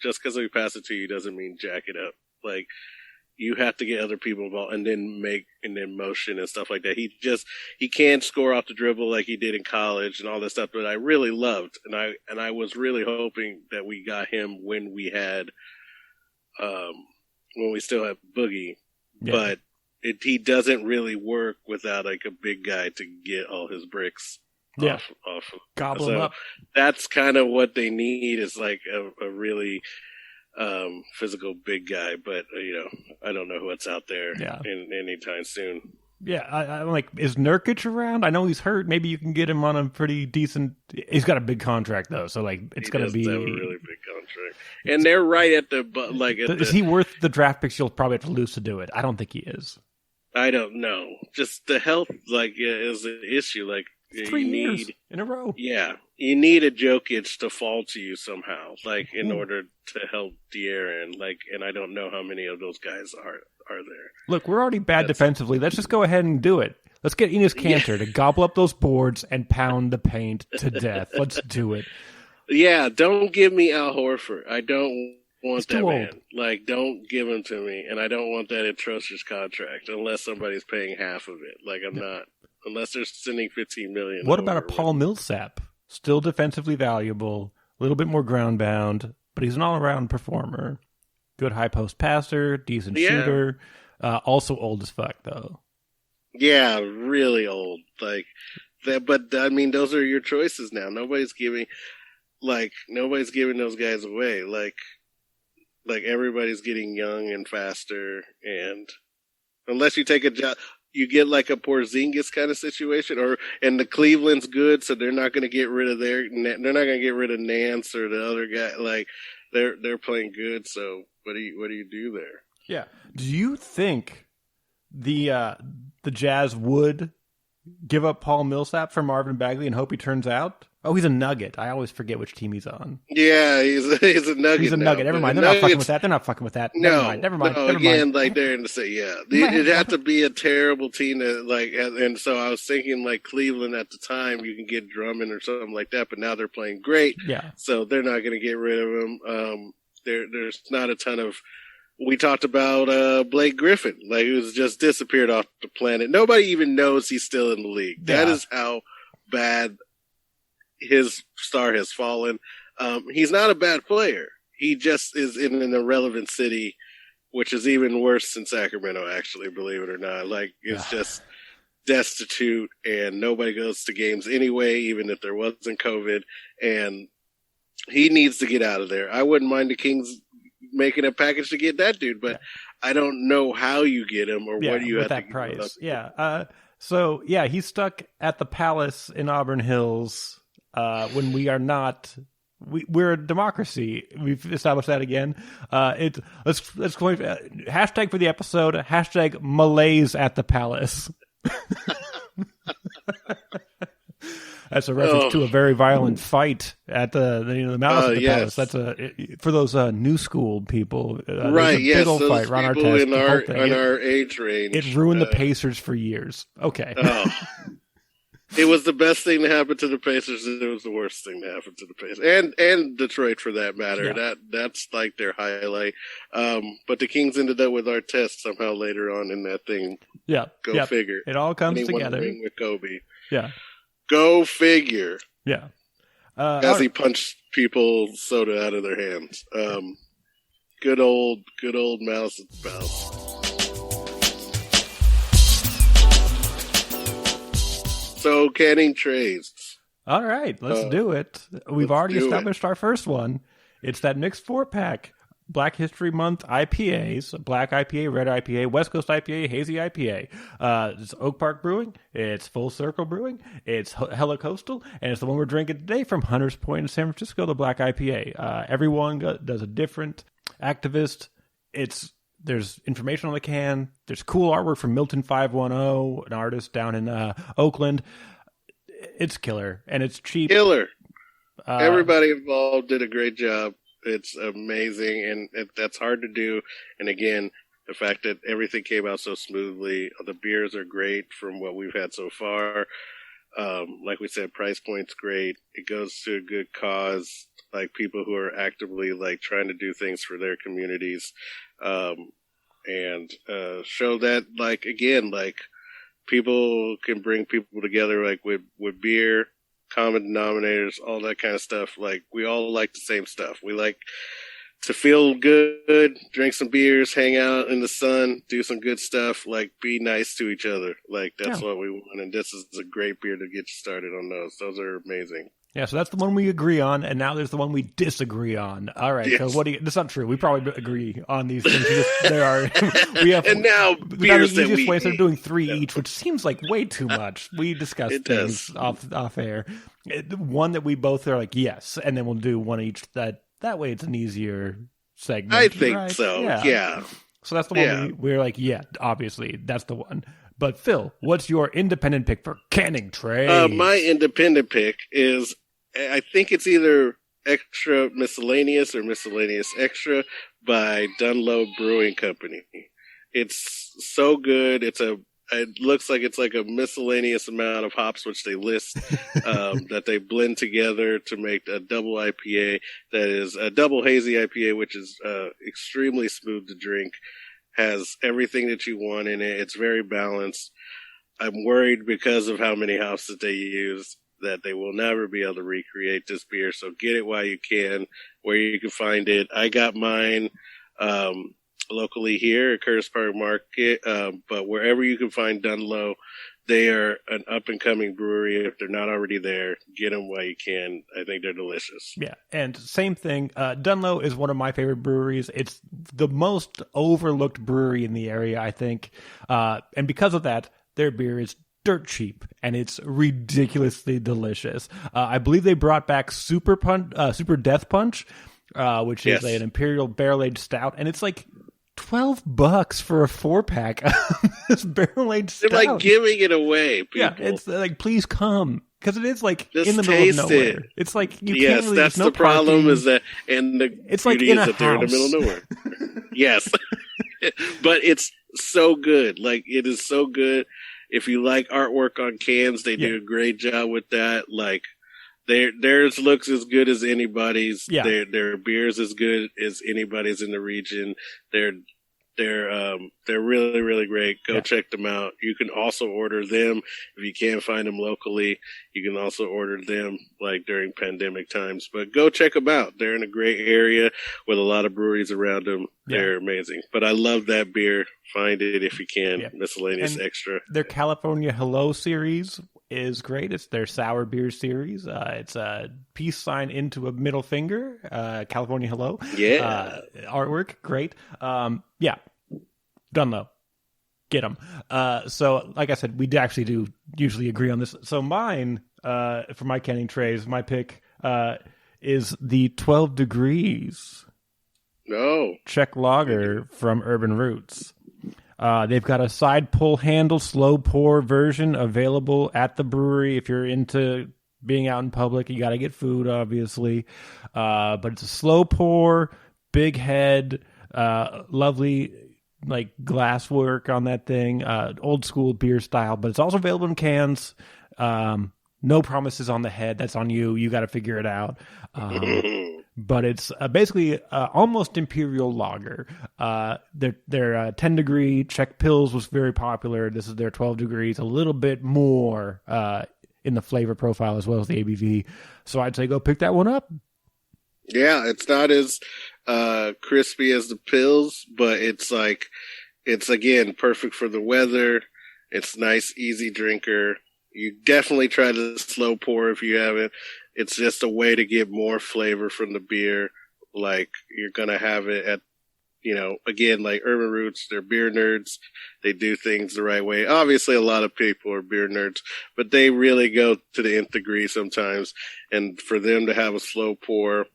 just because we pass it to you doesn't mean jack it up. Like, you have to get other people involved and then motion and stuff like that. He can't score off the dribble like he did in college and all that stuff, but I really loved. And I was really hoping that we got him when we still have Boogie, but he doesn't really work without, like, a big guy to get all his bricks off. Gobble him up. That's kind of what they need, is like a really, physical big guy, but I don't know what's out there in anytime soon. Yeah, I'm like, is Nurkic around? I know he's hurt. Maybe you can get him on a pretty decent. He's got a big contract though, so, like, it's going to be a really big contract. And they're right at the is he worth the draft picks you'll probably have to lose to do it? I don't think he is. I don't know. Just the health, like, is an issue. Like, 3 years in a row. Yeah. You need a Jokic to fall to you somehow, like, in order to help De'Aaron. Like, and I don't know how many of those guys are there. Look, we're already bad defensively. Let's just go ahead and do it. Let's get Enes Kanter to gobble up those boards and pound the paint to death. Let's do it. Yeah, don't give me Al Horford. I don't want that man. Old. Like, don't give him to me, and I don't want that atrocious contract unless somebody's paying half of it. Like, I'm not, unless they're sending $15 million. What about a Paul Millsap? Still defensively valuable, a little bit more ground bound, but he's an all around performer. Good high post passer, decent shooter. Also old as fuck though. Yeah, really old. Like that, but I mean, those are your choices now. Nobody's giving those guys away. Like everybody's getting young and faster, and unless you take a job, you get like a Porzingis kind of situation, and the Cleveland's good, so they're not going to get rid of they're not going to get rid of Nance or the other guy. Like they're playing good. So what do you do there? Yeah. Do you think the Jazz would give up Paul Millsap for Marvin Bagley and hope he turns out? Oh, he's a Nugget. I always forget which team he's on. Yeah, he's a Nugget. He's a Nugget. Never mind. They're not fucking with that. They're not fucking with that. Never mind. Again, like they're in the say, it'd have to be a terrible team that and so I was thinking like Cleveland at the time, you can get Drummond or something like that, but now they're playing great. Yeah. So they're not going to get rid of him. There's not a ton of. We talked about Blake Griffin, like who's just disappeared off the planet. Nobody even knows he's still in the league. Yeah. That is how bad his star has fallen. He's not a bad player. He just is in an irrelevant city, which is even worse than Sacramento, actually, believe it or not. Like, it's just destitute, and nobody goes to games anyway, even if there wasn't COVID, and he needs to get out of there. I wouldn't mind the Kings making a package to get that dude, but I don't know how you get him or what do you have that to price. So he's stuck at the Palace in Auburn Hills when we are not. We're a democracy. We've established that again. Let's go hashtag for the episode. Hashtag malaise at the Palace. That's a reference to a very violent fight at the Malice at the Palace. That's for those new school people. Right? Yes, big old those fight. Ron people Artest, in our age range. It ruined the Pacers for years. Okay. It was the best thing to happen to the Pacers. It was the worst thing to happen to the Pacers, and Detroit for that matter. Yeah. That's like their highlight. But the Kings ended up with Artest somehow later on in that thing. Yeah, go figure. It all comes together. Ring with Kobe. Yeah. Go figure. Yeah. As he punched people's soda out of their hands. Good old Mouse at the Palace. So, Canning Treys. All right, let's do it. We've already established our first one. It's that mixed 4-pack. Black History Month IPAs, Black IPA, Red IPA, West Coast IPA, Hazy IPA. It's Oak Park Brewing, it's Full Circle Brewing, it's Hella Coastal, and it's the one we're drinking today from Hunters Point in San Francisco, the Black IPA. Everyone does a different activist. There's information on the can. There's cool artwork from Milton 510, an artist down in Oakland. It's killer, and it's cheap. Killer. Everybody involved did a great job. It's amazing, and that's hard to do. And again, the fact that everything came out so smoothly. The beers are great from what we've had so far. Like we said, price point's great. It goes to a good cause, like people who are actively like trying to do things for their communities, and show that like people can bring people together, like with beer. Common denominators, all that kind of stuff. Like, we all like the same stuff. We like to feel good, drink some beers, hang out in the sun, do some good stuff, like, be nice to each other. Like, that's what we want, and this is a great beer to get you started on those. Those are amazing. Yeah, so that's the one we agree on, and now there's the one we disagree on. All right, yes. So that's not true. We probably agree on these things. We have, and now beers the easiest way, instead of doing 3 each, which seems like way too much. We discussed things off air. One that we both are like, yes, and then we'll do one each. That way it's an easier segment. I think so, yeah. So that's the one we're like, yeah, obviously, that's the one. But Phil, what's your independent pick for Canning Treys? My independent pick is, I think it's either Extra Miscellaneous or Miscellaneous Extra by Dunlow Brewing Company. It's so good. It's a it looks like it's like a miscellaneous amount of hops, which they list, that they blend together to make a double IPA that is a double hazy IPA, which is extremely smooth to drink, has everything that you want in it. It's very balanced. I'm worried because of how many hops that they use that they will never be able to recreate this beer. So get it while you can, where you can find it. I got mine locally here at Curtis Park Market, but wherever you can find Dunlow, they are an up-and-coming brewery. If they're not already there, get them while you can. I think they're delicious. Yeah, and same thing. Dunlow is one of my favorite breweries. It's the most overlooked brewery in the area, I think. And because of that, their beer is dirt cheap, and it's ridiculously delicious. I believe they brought back Super Death Punch, which is an Imperial Barrel-Aged Stout, and it's like $12 for a 4-pack of this barrel-aged stout. They're like giving it away, people. Yeah, it's like, please come. Because it is like just in the middle of nowhere. It's like you can't really, that's the problem is that, and the it's like in a house. They're in the middle of nowhere. Yes. But it's so good. Like, it is so good. If you like artwork on cans, they do a great job with that. Like, theirs looks as good as anybody's. Yeah. Their beer's as good as anybody's in the region. They're really, really great. Go check them out. You can also order them if you can't find them locally. You can also order them like during pandemic times. But go check them out. They're in a great area with a lot of breweries around them. They're amazing. But I love that beer. Find it if you can. Yeah. Miscellaneous extra. Their California Hello series is great. It's their sour beer series. It's a peace sign into a middle finger. California Hello. Yeah. Artwork. Great. Dunlow. Get them. So, like I said, we actually do usually agree on this. So mine, for my Canning Treys, my pick is the 12 Degrees Czech Lager from Urban Roots. They've got a side pull handle, slow pour version available at the brewery. If you're into being out in public, you got to get food, obviously. But it's a slow pour, big head, lovely like glass work on that thing, old school beer style, but it's also available in cans. No promises on the head. That's on you. You got to figure it out. But it's basically almost imperial lager. Their 10 degree Czech Pils was very popular. This is their 12 degrees, a little bit more in the flavor profile as well as the ABV. So I'd say go pick that one up. Yeah, it's not as crispy as the Pils, but it's again perfect for the weather. It's nice, easy drinker. You definitely try the slow pour if you haven't. It's just a way to get more flavor from the beer. Like, you're going to have it at, again, like Urban Roots, they're beer nerds. They do things the right way. Obviously, a lot of people are beer nerds, but they really go to the nth degree sometimes. And for them to have a slow pour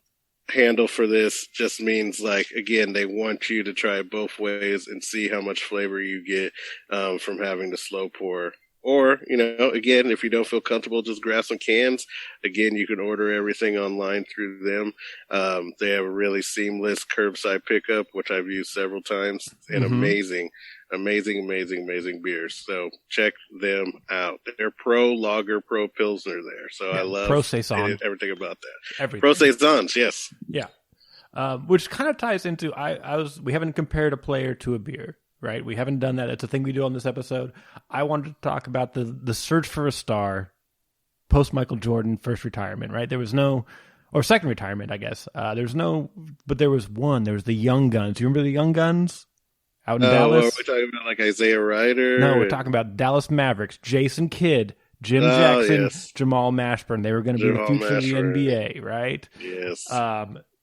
handle for this just means, like, again, they want you to try it both ways and see how much flavor you get from having the slow pour. Or, again, if you don't feel comfortable, just grab some cans. Again, you can order everything online through them. They have a really seamless curbside pickup, which I've used several times, and amazing beers. So check them out. They're pro lager, pro pilsner there. So I love everything about that. Everything. Pro saisons, yes. Yeah. Which kind of ties into, we haven't compared a player to a beer. Right, we haven't done that. It's a thing we do on this episode. I wanted to talk about the search for a star post Michael Jordan first retirement. Right, there was no, or second retirement, I guess. But there was one. There was the Young Guns. You remember the Young Guns out in Dallas? Are we talking about like Isaiah Ryder? No, we're talking about Dallas Mavericks. Jason Kidd, Jim Jackson, Jamal Mashburn. They were going to be the future of the NBA, right? Yes.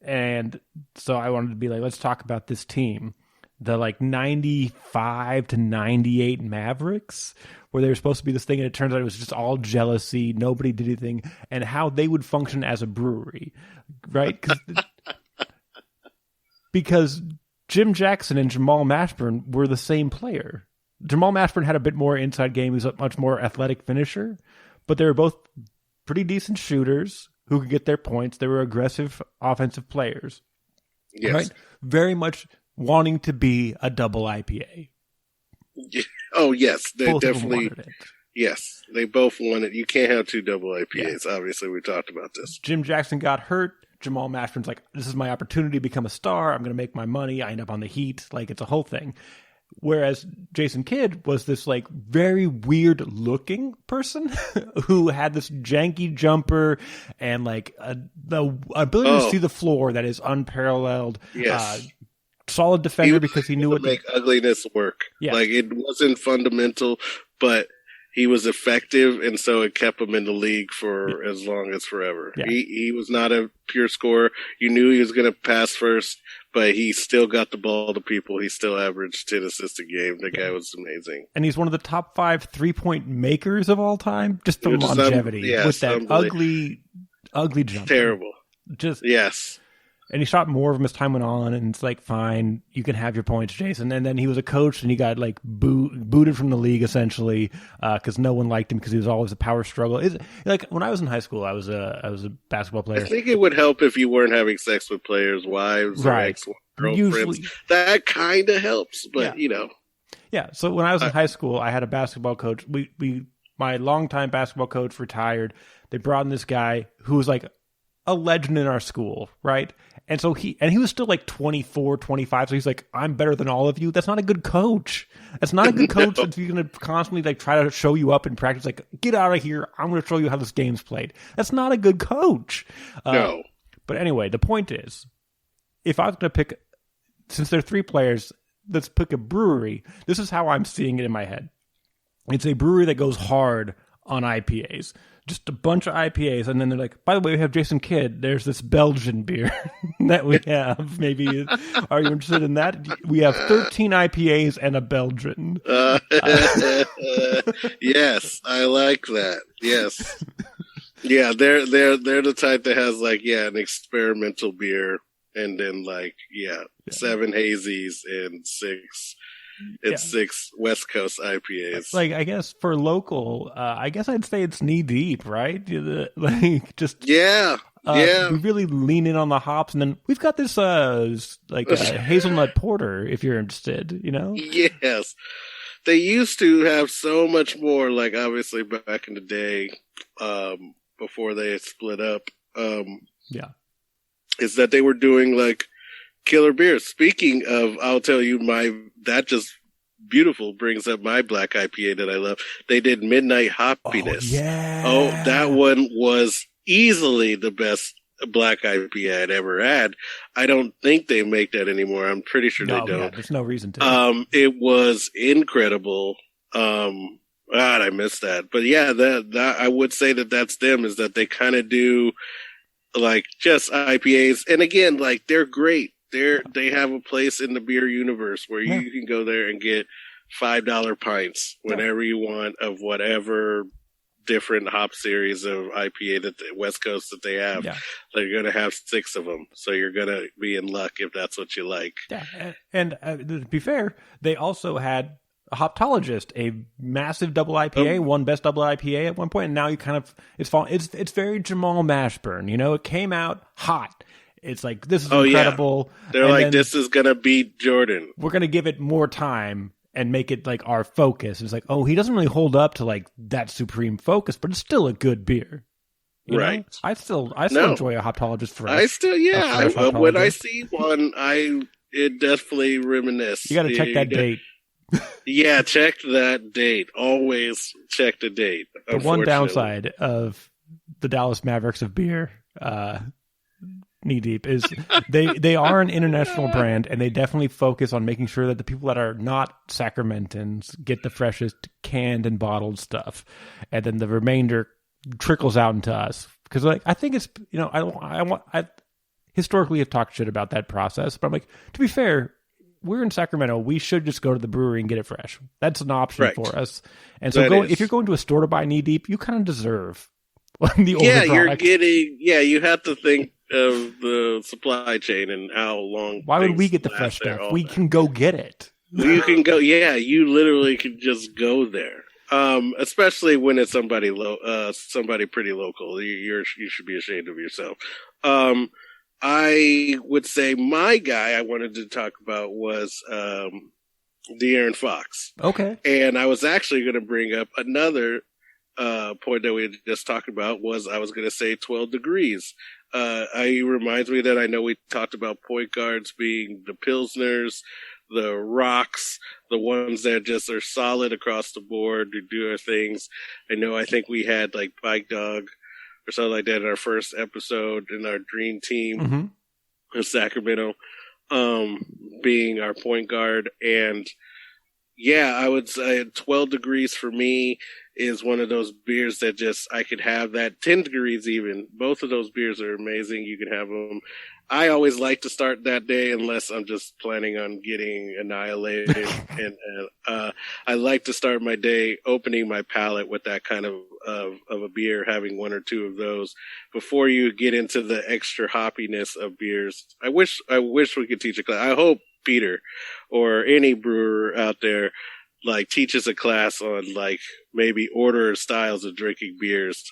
And so I wanted to be like, let's talk about this team. The 95 to 98 Mavericks, where they were supposed to be this thing, and it turns out it was just all jealousy. Nobody did anything, and how they would function as a brewery, right? Because Jim Jackson and Jamal Mashburn were the same player. Jamal Mashburn had a bit more inside game. He was a much more athletic finisher, but they were both pretty decent shooters who could get their points. They were aggressive offensive players. Yes. Right? Very much wanting to be a double IPA. Oh, yes. They Both of them definitely, wanted it. yes. They both wanted, you can't have two double IPAs. Yeah. Obviously, we talked about this. Jim Jackson got hurt. Jamal Mashburn's like, this is my opportunity to become a star. I'm going to make my money. I end up on the Heat. Like, it's a whole thing. Whereas Jason Kidd was this like very weird looking person who had this janky jumper and like the ability to see the floor that is unparalleled. Yes. Solid defender because he knew what to make ugliness work. Yeah. Like it wasn't fundamental, but he was effective, and so it kept him in the league for as long as forever. Yeah. He was not a pure scorer. You knew he was going to pass first, but he still got the ball to people. He still averaged 10 assists a game. The guy was amazing. And he's one of the top 5 3-point makers of all time, just the longevity with that ugly jump. Terrible. Just yes. And he shot more of them as time went on, and it's like, fine, you can have your points, Jason. And then he was a coach, and he got like booted from the league essentially because no one liked him because he was always a power struggle. Like when I was in high school, I was a basketball player. I think it would help if you weren't having sex with players' wives or ex-girlfriends. Usually, that kind of helps, but you know. Yeah. So when I was in high school, I had a basketball coach. My longtime basketball coach retired. They brought in this guy who was like a legend in our school, right? And so he was still like 24, 25. So he's like, I'm better than all of you. That's not a good coach. That's not a good coach if you're going to constantly like try to show you up in practice. Like, get out of here. I'm going to show you how this game's played. That's not a good coach. No. But anyway, the point is, if I was going to pick, since there are 3 players, let's pick a brewery. This is how I'm seeing it in my head. It's a brewery that goes hard on IPAs. Just a bunch of IPAs, and then they're like, by the way, we have Jason Kidd. There's this Belgian beer that we have. Maybe, are you interested in that? We have 13 IPAs and a Belgian. Yes, I like that. Yes. Yeah, they're the type that has like, an experimental beer, and then like, 7 hazies and 6... It's 6 West Coast IPAs. Like, I guess for local, I guess I'd say it's knee deep, right? Like, just we really lean in on the hops, and then we've got this hazelnut porter. If you're interested, you know. Yes, they used to have so much more. Like obviously back in the day, before they had split up. Is that they were doing like killer beers. Speaking of, I'll tell you that just beautiful brings up my black IPA that I love. They did Midnight Hoppiness. That one was easily the best black IPA I'd ever had. I don't think they make that anymore. I'm pretty sure they don't. Yeah, there's no reason to. It was incredible. God, I missed that. But yeah, that I would say that's them, is that they kind of do like just IPAs. And again, like they're great. They have a place in the beer universe where you can go there and get $5 pints whenever you want of whatever different hop series of IPA that the West Coast that they have. Yeah. They're going to have 6 of them. So you're going to be in luck if that's what you like. Yeah. And to be fair, they also had a Hoptologist, a massive double IPA, one best double IPA at one point. And now you kind of, it's very Jamal Mashburn, you know, it came out hot. It's like, this is incredible. Yeah. They're like, this is going to beat Jordan. We're going to give it more time and make it like our focus. It's like, he doesn't really hold up to like that supreme focus, but it's still a good beer. You know? I still enjoy a Hoptologist fresh. I still, when I see one, it definitely reminisce. You got to check that date. Yeah, check that date. Always check the date. The one downside of the Dallas Mavericks of beer, knee deep, is they are an international brand, and they definitely focus on making sure that the people that are not Sacramentans get the freshest canned and bottled stuff, and then the remainder trickles out into us. Because like, I think it's, you know, I historically have talked shit about that process, but I'm like, to be fair, we're in Sacramento. We should just go to the brewery and get it fresh. That's an option for us. And so if you're going to a store to buy knee deep, you kind of deserve the older product. You have to think of the supply chain and how long. Why would we get the fresh stuff? We can go get it. You can go. Yeah, you literally can just go there. Especially when it's somebody pretty local. You should be ashamed of yourself. I would say my guy I wanted to talk about was De'Aaron Fox. Okay. And I was actually going to bring up another point that we had just talked about I was going to say 12 degrees. It reminds me that I know we talked about point guards being the Pilsners, the rocks, the ones that just are solid across the board to do their things. I think we had like Bike Dog or something like that in our first episode in our dream team in Sacramento, being our point guard. And yeah, I would say 12 degrees for me is one of those beers that just, I could have that. 10 degrees even. Both of those beers are amazing. You can have them. I always like to start that day unless I'm just planning on getting annihilated. and I like to start my day opening my palate with that kind of a beer, having one or two of those before you get into the extra hoppiness of beers. I wish we could teach a class. I hope Peter or any brewer out there like teaches a class on like maybe order styles of drinking beers.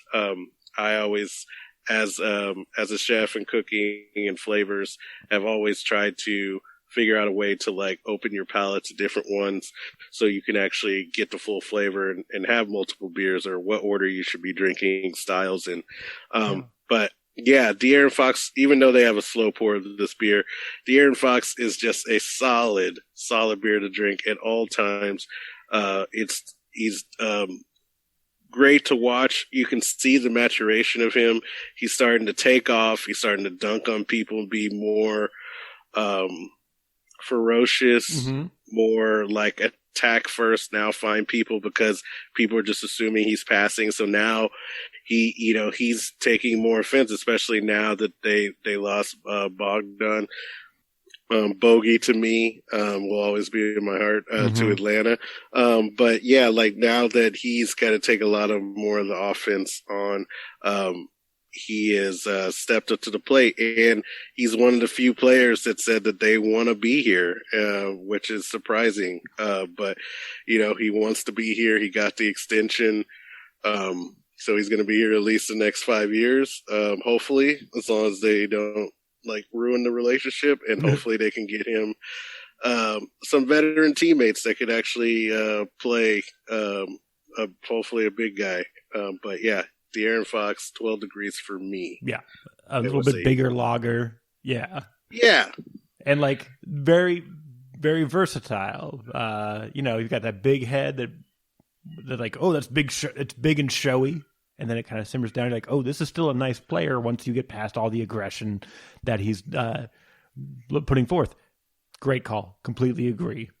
I always, as a chef and cooking and flavors, have always tried to figure out a way to like open your palate to different ones so you can actually get the full flavor and have multiple beers or what order you should be drinking styles in. But yeah, De'Aaron Fox, even though they have a slow pour of this beer, De'Aaron Fox is just a solid beer to drink at all times. He's great to watch. You can see the maturation of him. He's starting to take off. He's starting to dunk on people and be more ferocious, more like attack first, now find people because people are just assuming he's passing. So now he's taking more offense, especially now that they lost Bogdan. Bogey to me will always be in my heart to Atlanta. But yeah, like now that he's got to take a lot of more of the offense on, he has stepped up to the plate, and he's one of the few players that said that they want to be here, which is surprising. But he wants to be here. He got the extension. So he's going to be here at least the next 5 years, hopefully, as long as they don't like ruin the relationship, and hopefully they can get him some veteran teammates that could actually play, hopefully a big guy. But yeah, De'Aaron Fox, 12 degrees for me. Yeah, a little bit bigger lager. Yeah. Yeah. And like very, very versatile. You've got that big head that like, oh, that's big. It's big and showy. And then it kind of simmers down. You're like, oh, this is still a nice player once you get past all the aggression that he's putting forth. Great call. Completely agree.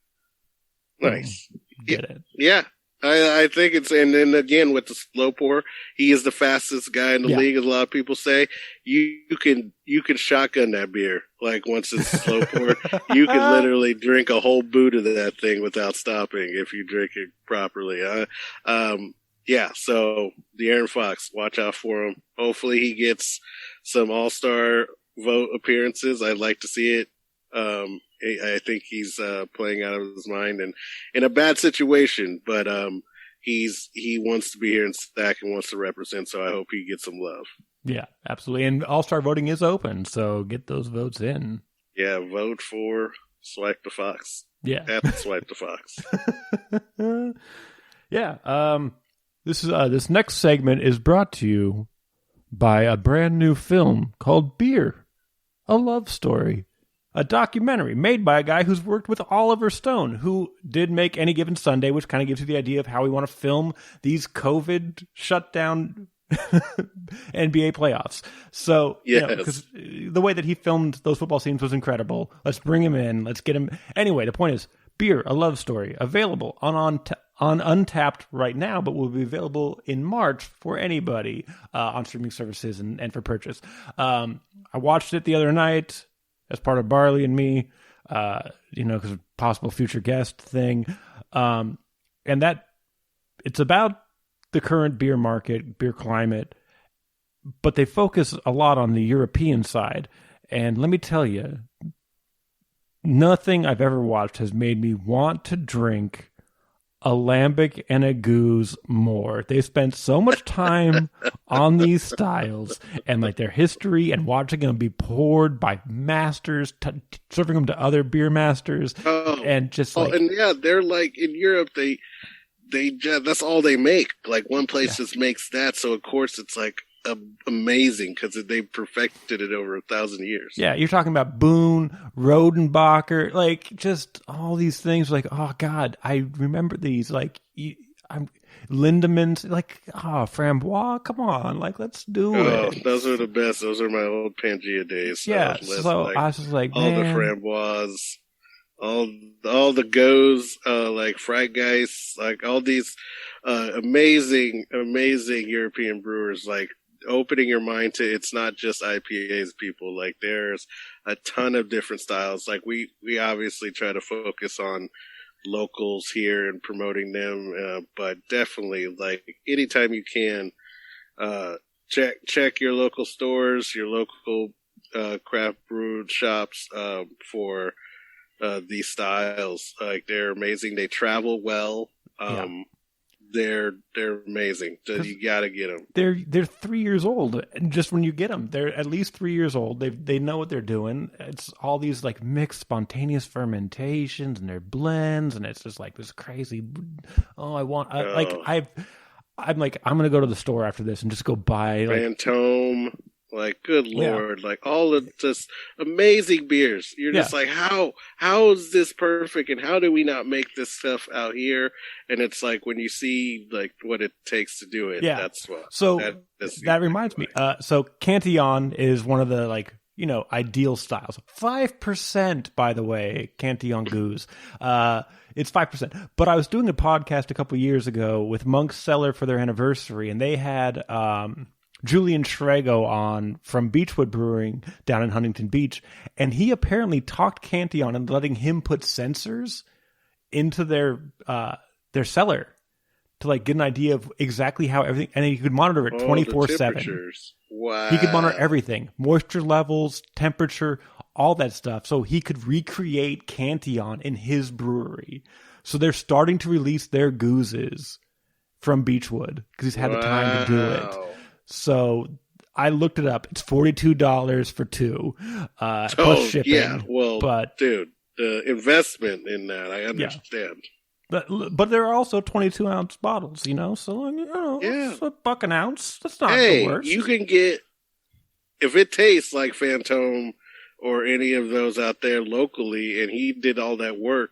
Nice. Get it. Yeah. I think it's, and then again with the slow pour, he is the fastest guy in the league, as a lot of people say. You can shotgun that beer. Like once it's slow pour, you can literally drink a whole boot of that thing without stopping if you drink it properly. Yeah, so De'Aaron Fox, watch out for him. Hopefully he gets some all-star vote appearances. I'd like to see it. I think he's playing out of his mind and in a bad situation, but he wants to be here in Stack and wants to represent, so I hope he gets some love. Yeah, absolutely. And all-star voting is open, so get those votes in. Yeah, vote for Swipe the Fox. Yeah. At Swipe the Fox. Yeah, This next segment is brought to you by a brand new film called Beer, a Love Story, a documentary made by a guy who's worked with Oliver Stone, who did make Any Given Sunday, which kind of gives you the idea of how we want to film these COVID shutdown NBA playoffs. So, because the way that he filmed those football scenes was incredible. Let's bring him in. Let's get him. Anyway, the point is, Beer, a Love Story, available on Untapped right now, but will be available in March for anybody on streaming services and for purchase. I watched it the other night as part of Barley and Me, because of possible future guest thing. And that it's about the current beer market, beer climate, but they focus a lot on the European side. And let me tell you, nothing I've ever watched has made me want to drink a lambic and a gueuze more. They spent so much time on these styles and like their history and watching them be poured by masters, serving them to other beer masters, and just like, and yeah, they're like in Europe. They just, that's all they make. Like one place just makes that, so of course it's like amazing because they perfected it over 1,000 years. Yeah, you're talking about Boone, Rodenbacher, like just all these things. Like, oh God, I remember these. Like, Lindemans, like, Framboise. Come on, like, let's do it. Those are the best. Those are my old Pangea days. Yeah, so like, I was just like, all man. the Framboise, all the Gueuze, like Freigeist, like all these amazing European brewers, like. Opening your mind to it's not just IPAs, people. Like there's a ton of different styles. Like we obviously try to focus on locals here and promoting them, but definitely like anytime you can, check your local stores, your local craft brew shops for these styles. Like they're amazing. They travel well. They're amazing. You got to get them. They're 3 years old, and just when you get them, they're at least 3 years old. They know what they're doing. It's all these like mixed spontaneous fermentations and their blends, and it's just like this crazy. I'm gonna go to the store after this and just go buy like Phantom. Like, good Lord, like all of just amazing beers. You're just like, how is this perfect? And how do we not make this stuff out here? And it's like, when you see like what it takes to do it, that's what. So that reminds me. So Cantillon is one of the like, ideal styles. 5%, by the way, Cantillon Gueuze. It's 5%. But I was doing a podcast a couple years ago with Monk's Cellar for their anniversary, and they had, Julian Schrago on from Beechwood Brewing down in Huntington Beach, and he apparently talked Cantillon and letting him put sensors into their cellar to like get an idea of exactly how everything, and he could monitor it 24/7. Wow! He could monitor everything, moisture levels, temperature, all that stuff, so he could recreate Cantillon in his brewery. So they're starting to release their gueuzes from Beechwood because he's had the time to do it. So I looked it up. It's $42 for two, plus shipping. Yeah, well, but dude, the investment in that, I understand. Yeah. But there are also 22-ounce bottles, so it's $1 an ounce. That's not the worst. You can get, if it tastes like Phantom or any of those out there locally, and he did all that work.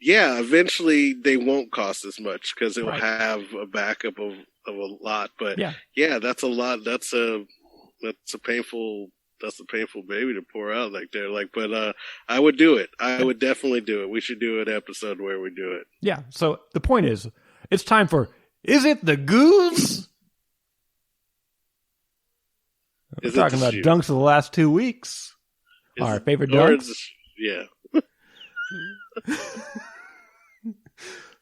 Yeah, eventually they won't cost as much because it will have a backup of a lot. But that's a lot. That's a painful baby to pour out like there. Like, but I would do it. I would definitely do it. We should do an episode where we do it. Yeah. So the point is, it's time for Is It the Gueuze? We're talking about dunks of the last 2 weeks. Our favorite dunks. Yeah.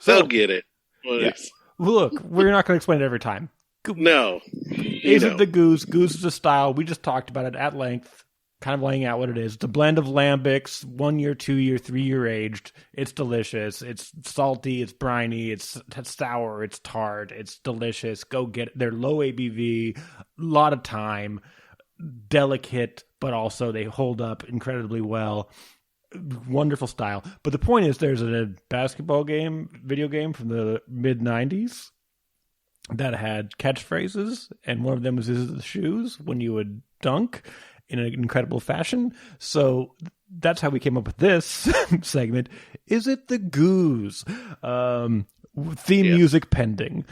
So they'll get it. Yeah. Look, we're not going to explain it every time. No. Is it the Gueuze? Gueuze is a style. We just talked about it at length, kind of laying out what it is. It's a blend of lambics, 1 year, 2 year, 3 year aged. It's delicious. It's salty. It's briny. It's sour. It's tart. It's delicious. Go get it. They're low ABV, a lot of time, delicate, but also they hold up incredibly well. Wonderful style. But the point is, there's a video game from the mid-90s that had catchphrases, and one of them was "Is it the shoes?" when you would dunk in an incredible fashion. So that's how we came up with this segment. Is it the Gueuze? Theme music pending.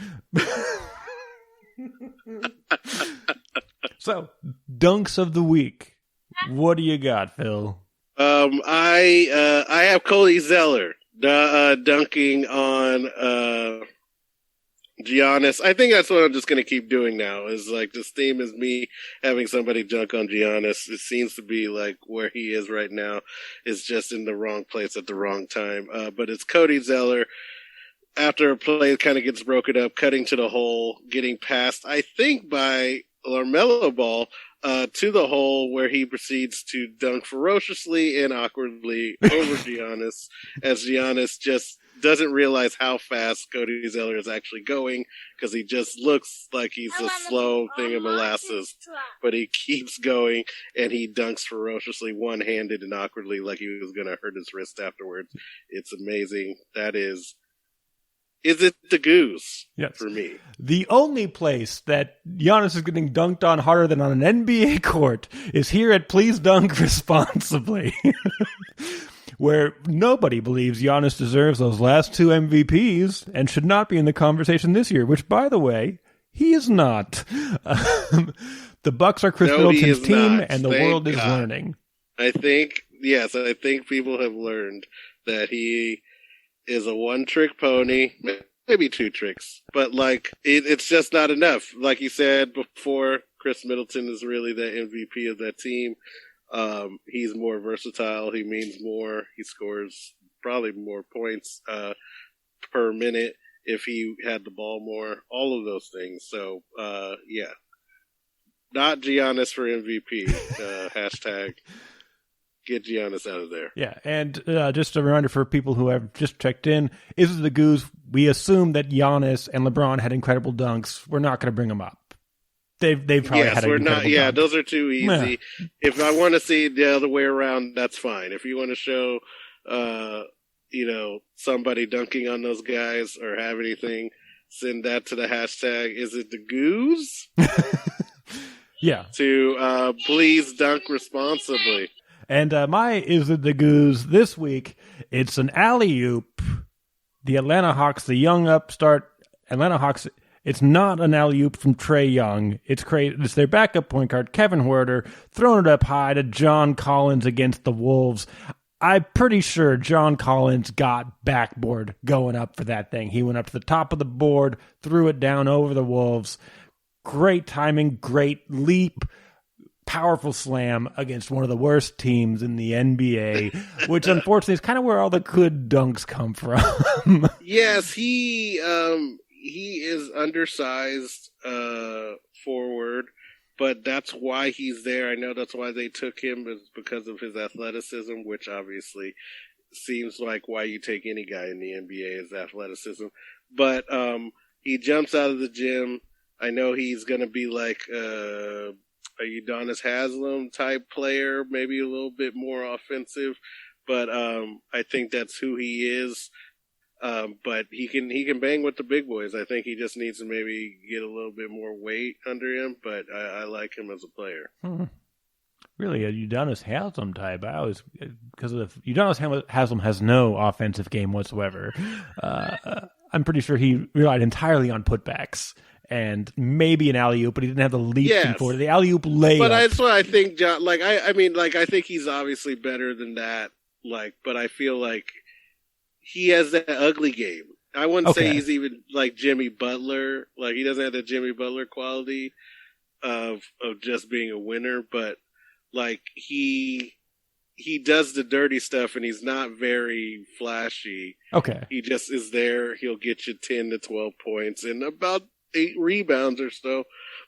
So, dunks of the week. What do you got, Phil? I have Cody Zeller dunking on Giannis. I think that's what I'm just going to keep doing now. Is like this theme is me having somebody dunk on Giannis. It seems to be like where he is right now is just in the wrong place at the wrong time. But it's Cody Zeller. After a play kind of gets broken up, cutting to the hole, getting passed, I think by LaMelo Ball, to the hole where he proceeds to dunk ferociously and awkwardly over Giannis as Giannis just doesn't realize how fast Cody Zeller is actually going because he just looks like he's a slow thing of molasses, but he keeps going and he dunks ferociously, one-handed and awkwardly, like he was going to hurt his wrist afterwards. It's amazing. That is it the Gueuze for me? The only place that Giannis is getting dunked on harder than on an NBA court is here at Please Dunk Responsibly, where nobody believes Giannis deserves those last 2 MVPs and should not be in the conversation this year, which, by the way, he is not. The Bucks are Chris Middleton's team, and the world is learning. I think people have learned that he is a one-trick pony, maybe 2 tricks, but like it's just not enough. Like you said before, Chris Middleton is really the MVP of that team. He's more versatile. He means more. He scores probably more points per minute if he had the ball more. All of those things. So not Giannis for MVP. Hashtag get Giannis out of there. Yeah, and just a reminder for people who have just checked in, Is It the Gueuze? We assume that Giannis and LeBron had incredible dunks. We're not going to bring them up. They've probably had an incredible dunk. Yeah, those are too easy. Yeah. If I want to see the other way around, that's fine. If you want to show, somebody dunking on those guys or have anything, send that to the hashtag Is It the Gueuze? Yeah. To Please Dunk Responsibly. And my Is It the Gueuze this week, it's an alley-oop. The Atlanta Hawks, the young upstart Atlanta Hawks, it's not an alley-oop from Trae Young. It's their backup point guard, Kevin Huerter, throwing it up high to John Collins against the Wolves. I'm pretty sure John Collins got backboard going up for that thing. He went up to the top of the board, threw it down over the Wolves. Great timing, great leap. Powerful slam against one of the worst teams in the NBA, which unfortunately is kind of where all the good dunks come from. Yes, he is undersized forward, but that's why he's there. I know that's why they took him, is because of his athleticism, which obviously seems like why you take any guy in the NBA is athleticism. But he jumps out of the gym. I know he's going to be like a Udonis Haslem type player, maybe a little bit more offensive, but I think that's who he is. But he can bang with the big boys. I think he just needs to maybe get a little bit more weight under him, but I like him as a player. Really, a Udonis Haslem type. I always, because Udonis Haslem has no offensive game whatsoever. I'm pretty sure he relied entirely on putbacks. And maybe an alley-oop, but he didn't have the leap forward. The alley-oop layup. But that's why I think John, I think he's obviously better than that. But I feel like he has that ugly game. I wouldn't say he's even like Jimmy Butler. Like, he doesn't have the Jimmy Butler quality of just being a winner, but like he does the dirty stuff and he's not very flashy. Okay. He just is there. He'll get you 10 to 12 points and about 8 rebounds or so,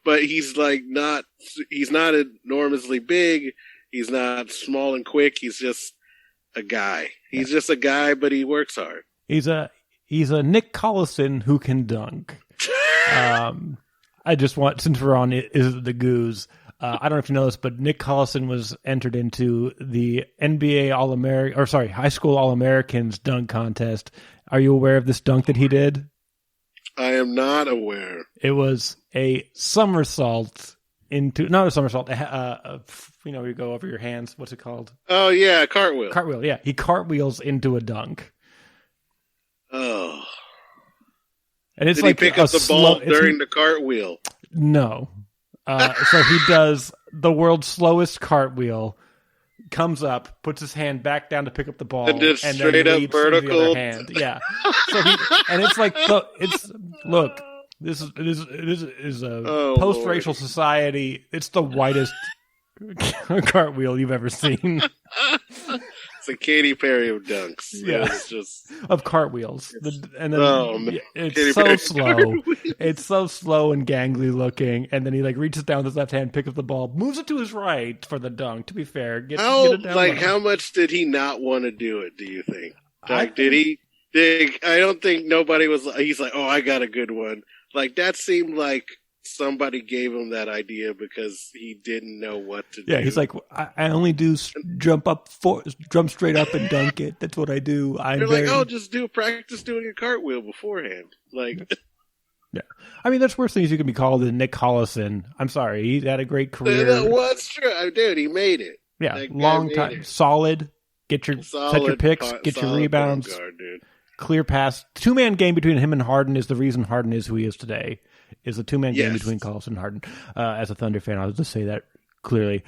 but he's not enormously big. He's not small and quick. He's just a guy. He's just a guy, but he works hard. He's a Nick Collison who can dunk. I just want, since we're on Is It the Gueuze, I don't know if you know this, but Nick Collison was entered into the NBA High School All-Americans dunk contest. Are you aware of this dunk that he did? I am not aware. It was a somersault not a somersault. You go over your hands. What's it called? Oh yeah, cartwheel. Cartwheel. Yeah, he cartwheels into a dunk. Oh. And it's Did he pick up the ball during the cartwheel? No. So he does the world's slowest cartwell, comes up, puts his hand back down to pick up the ball, and then straight up vertical. The other hand. Yeah. So and it's like look, this is a post-racial society. It's the whitest cartwheel you've ever seen. It's a Katy Perry of dunks. Yeah, it's just of cartwheels. It's so slow. It's so slow and gangly looking, and then he reaches down with his left hand, picks up the ball, moves it to his right for the dunk. To be fair, get it down low. How much did he not want to do it? Do you think? Did he? I don't think nobody was. He's like, oh, I got a good one. Like that seemed like somebody gave him that idea because he didn't know what to do. Yeah, he's like, I only do jump straight up and dunk it. That's what I do. They're like, oh, just practice doing a cartwheel beforehand. Like, yeah, I mean, there's worse things you can be called than Nick Collison. I'm sorry, he had a great career. Well, it's true, dude. He made it. Yeah, long time, solid. Set your picks, get your rebounds. Guard, dude. Clear pass. 2-man game between him and Harden is the reason Harden is who he is today. Is a 2-man game between Collison and Harden. As a Thunder fan, I'll just say that clearly.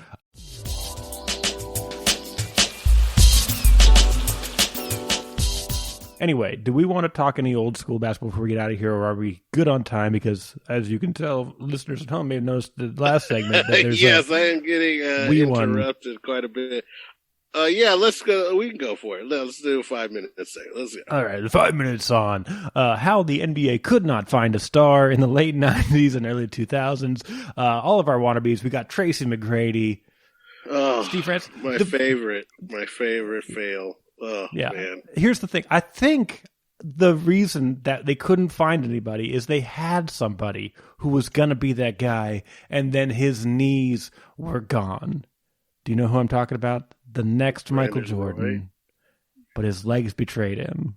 Anyway, do we want to talk any old school basketball before we get out of here, or are we good on time? Because as you can tell, listeners at home may have noticed the last segment. That there's I am getting interrupted quite a bit. Yeah, let's go. We can go for it. Let's do a 5 minute thing. Let's go. All right, 5 minutes on how the NBA could not find a star in the late 90s and early 2000s. All of our wannabes. We got Tracy McGrady. Oh, Steve France. My favorite fail. Oh, yeah. Man. Here's the thing. I think the reason that they couldn't find anybody is they had somebody who was going to be that guy, and then his knees were gone. Do you know who I'm talking about? The next Michael Jordan. Roy. But his legs betrayed him.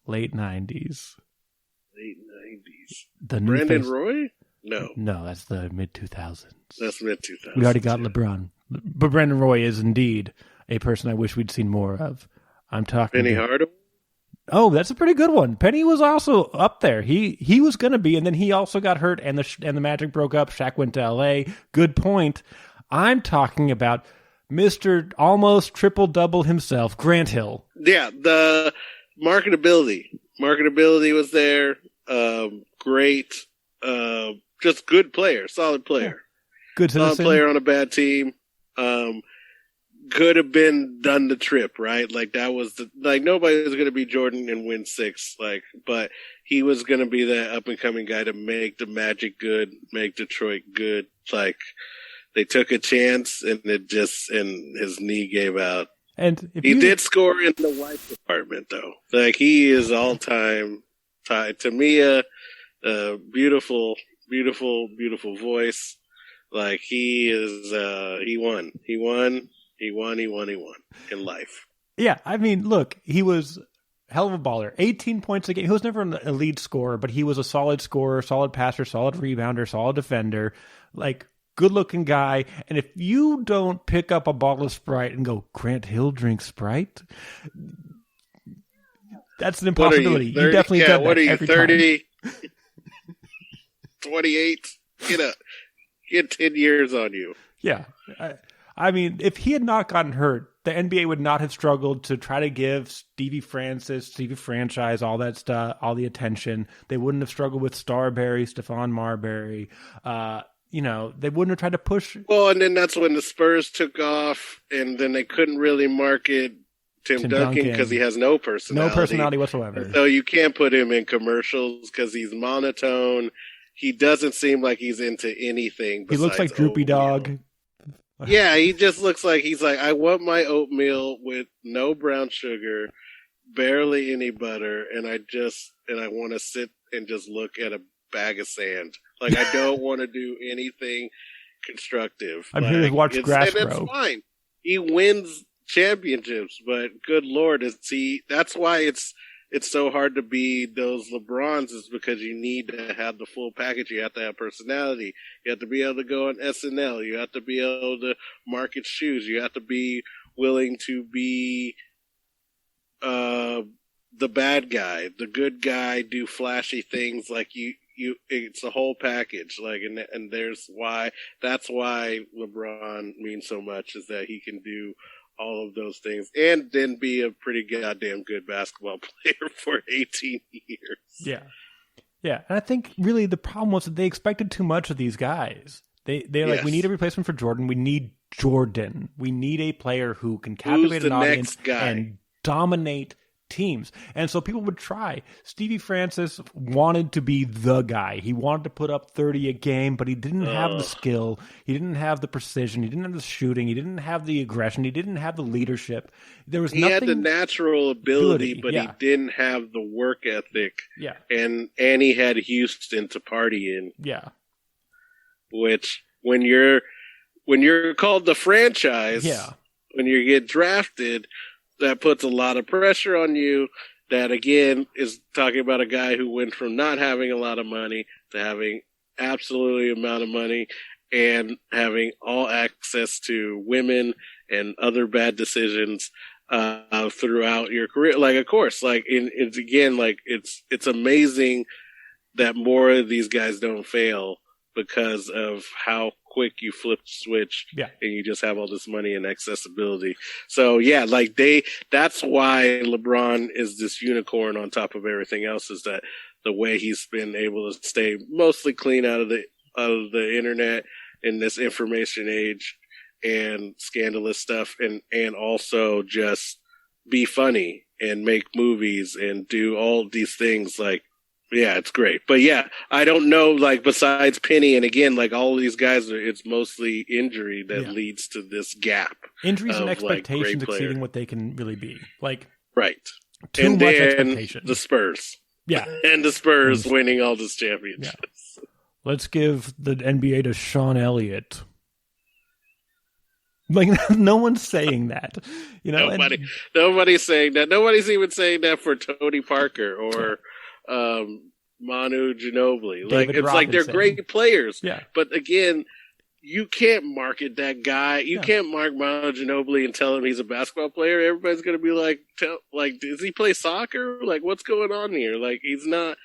Late 90s. The Brandon Roy? No, that's the mid-2000s. That's mid-2000s. We already got LeBron. But Brandon Roy is indeed a person I wish we'd seen more of. I'm talking Penny Hardaway? Oh, that's a pretty good one. Penny was also up there. He was going to be, and then he also got hurt, and the Magic broke up. Shaq went to L.A. Good point. I'm talking about Mr. almost triple-double himself, Grant Hill. Yeah, the marketability. Marketability was there. Great. Just good player. Solid player. Yeah. Good citizen. Solid player on a bad team. Could have been done the trip, right? Like that was nobody was going to be Jordan and win 6, but he was going to be that up and coming guy to make the Magic good, make Detroit good. Like they took a chance and his knee gave out. And he did score in the wife department though. Like he is all time Tamia, beautiful, beautiful, beautiful voice. Like he is, he won in life. Yeah, I mean, look, he was a hell of a baller. 18 points a game. He was never an elite scorer, but he was a solid scorer, solid passer, solid rebounder, solid defender, like good-looking guy. And if you don't pick up a bottle of Sprite and go, Grant Hill drinks Sprite, that's an impossibility. You definitely got that. What are you, 30? 28? Get 10 years on you. Yeah. I mean, if he had not gotten hurt, the NBA would not have struggled to try to give Stevie Franchise, all that stuff, all the attention. They wouldn't have struggled with Starberry, Stephon Marbury. They wouldn't have tried to push. Well, and then that's when the Spurs took off, and then they couldn't really market Tim Duncan because he has no personality. No personality whatsoever. So you can't put him in commercials because he's monotone. He doesn't seem like he's into anything. He looks like Droopy Dog. Yeah, he just looks like he's like, I want my oatmeal with no brown sugar, barely any butter, and I want to sit and just look at a bag of sand. Like I don't want to do anything constructive. I'm here to watch grass grow. It's fine. He wins championships, but good Lord, that's why it's so hard to be those LeBrons is because you need to have the full package. You have to have personality. You have to be able to go on SNL. You have to be able to market shoes. You have to be willing to be the bad guy, the good guy, do flashy things like you it's a whole package. Like, and that's why LeBron means so much is that he can do all of those things, and then be a pretty goddamn good basketball player for 18 years. Yeah. Yeah. And I think really the problem was that they expected too much of these guys. They're like, we need a replacement for Jordan. We need Jordan. We need a player who can captivate an audience and dominate teams. And so people would try. Stevie Francis wanted to be the guy. He wanted to put up 30 a game, but he didn't have the skill. He didn't have the precision. He didn't have the shooting. He didn't have the aggression. He didn't have the leadership. There was he nothing. Had the natural ability, but yeah. he didn't have the work ethic. Yeah. And he had Houston to party in. Yeah. Which when you're called the franchise, yeah. when you get drafted, that puts a lot of pressure on you. That again is talking about a guy who went from not having a lot of money to having absolutely amount of money and having all access to women and other bad decisions throughout your career. Like, of course, like it's amazing that more of these guys don't fail because of how quick you flip the switch and you just have all this money and accessibility. So yeah, like that's why LeBron is this unicorn on top of everything else, is that the way he's been able to stay mostly clean out of the internet in this information age and scandalous stuff, and also just be funny and make movies and do all these things. Like, yeah, it's great. But yeah, I don't know, like, besides Penny, and again, like all these guys, it's mostly injury that leads to this gap. Injuries and expectations exceeding what they can really be. Like, right. Too much expectation. The Spurs. Yeah. And the Spurs winning all these championships. Yeah. Let's give the NBA to Sean Elliott. Like, no one's saying that. You know, nobody's saying that. Nobody's even saying that for Tony Parker or Manu Ginobili. Like, it's like they're great players. Yeah. But again, you can't market that guy. You can't mark Manu Ginobili and tell him he's a basketball player. Everybody's going to be like, does he play soccer? Like, what's going on here? Like, he's not.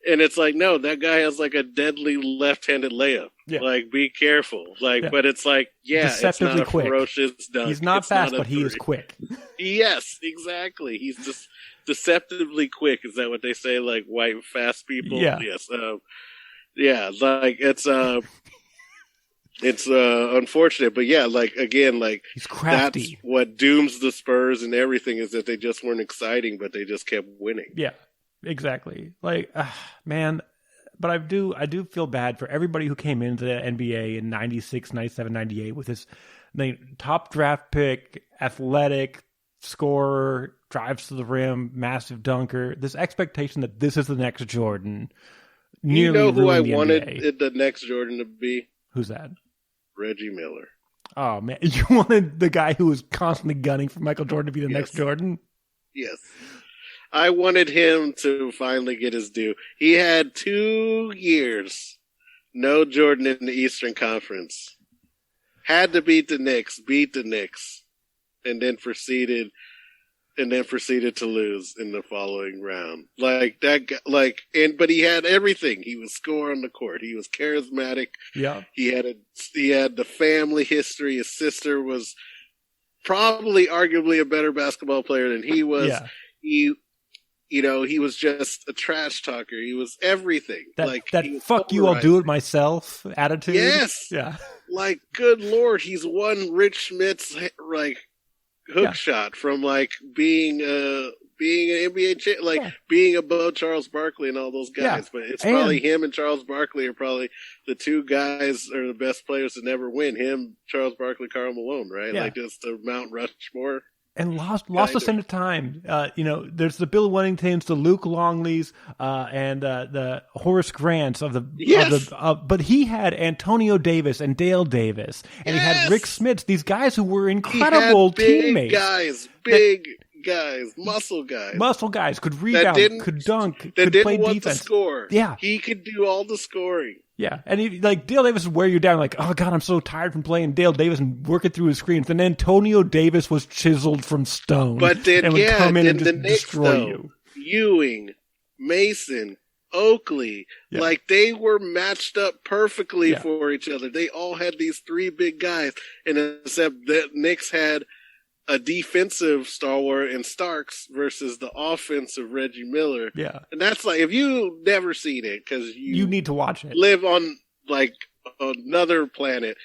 And it's like, no, that guy has like a deadly left-handed layup. Yeah. Like, be careful. Like, but it's like, deceptively it's not a quick. Ferocious dunk. He's not fast, but he is quick. Yes, exactly. He's just deceptively quick. Is that what they say? Like white fast people? Yeah. Yes. Yeah. Like it's unfortunate, but yeah, like again, like he's crafty. That's what dooms the Spurs and everything, is that they just weren't exciting, but they just kept winning. Yeah. Exactly. Like, man, but I do feel bad for everybody who came into the NBA in 96, 97, 98 with this top draft pick, athletic scorer, drives to the rim, massive dunker, this expectation that this is the next Jordan. You know who I wanted the next Jordan to be? Who's that? Reggie Miller. Oh, man. You wanted the guy who was constantly gunning for Michael Jordan to be the next Jordan? Yes. I wanted him to finally get his due. He had 2 years, no Jordan in the Eastern Conference. Had to beat the Knicks, and then proceeded to lose in the following round. Like that guy, but he had everything. He was scoring on the court. He was charismatic. Yeah. He had the family history. His sister was probably arguably a better basketball player than he was. Yeah. He was just a trash talker. He was everything. That fuck you, I'll do it myself attitude. Yes. Yeah. Like, good Lord, he's won Rich Schmidt's hook shot from being an NBA being above Charles Barkley and all those guys. Yeah. But it's probably him and Charles Barkley are probably the 2 guys are the best players to never win. Him, Charles Barkley, Karl Malone, right? Yeah. Like just the Mount Rushmore. And lost us into time. There's the Bill Wenningtons, the Luke Longleys, and the Horace Grants of the. Yes. But he had Antonio Davis and Dale Davis, and he had Rick Smits. These guys who were incredible teammates. Big guys, muscle guys, could rebound, could dunk, could play defense. To score. Yeah, he could do all the scoring. Yeah, and Dale Davis would wear you down. Like, oh God, I'm so tired from playing Dale Davis and working through his screens. And Antonio Davis was chiseled from stone, but then and would come in and just Knicks, destroy you. Ewing, Mason, Oakley, they were matched up perfectly for each other. They all had these 3 big guys, and except that Knicks had a defensive stalwart in Starks versus the offensive Reggie Miller. Yeah. And that's if you never seen it, because you need to watch it. Live on another planet.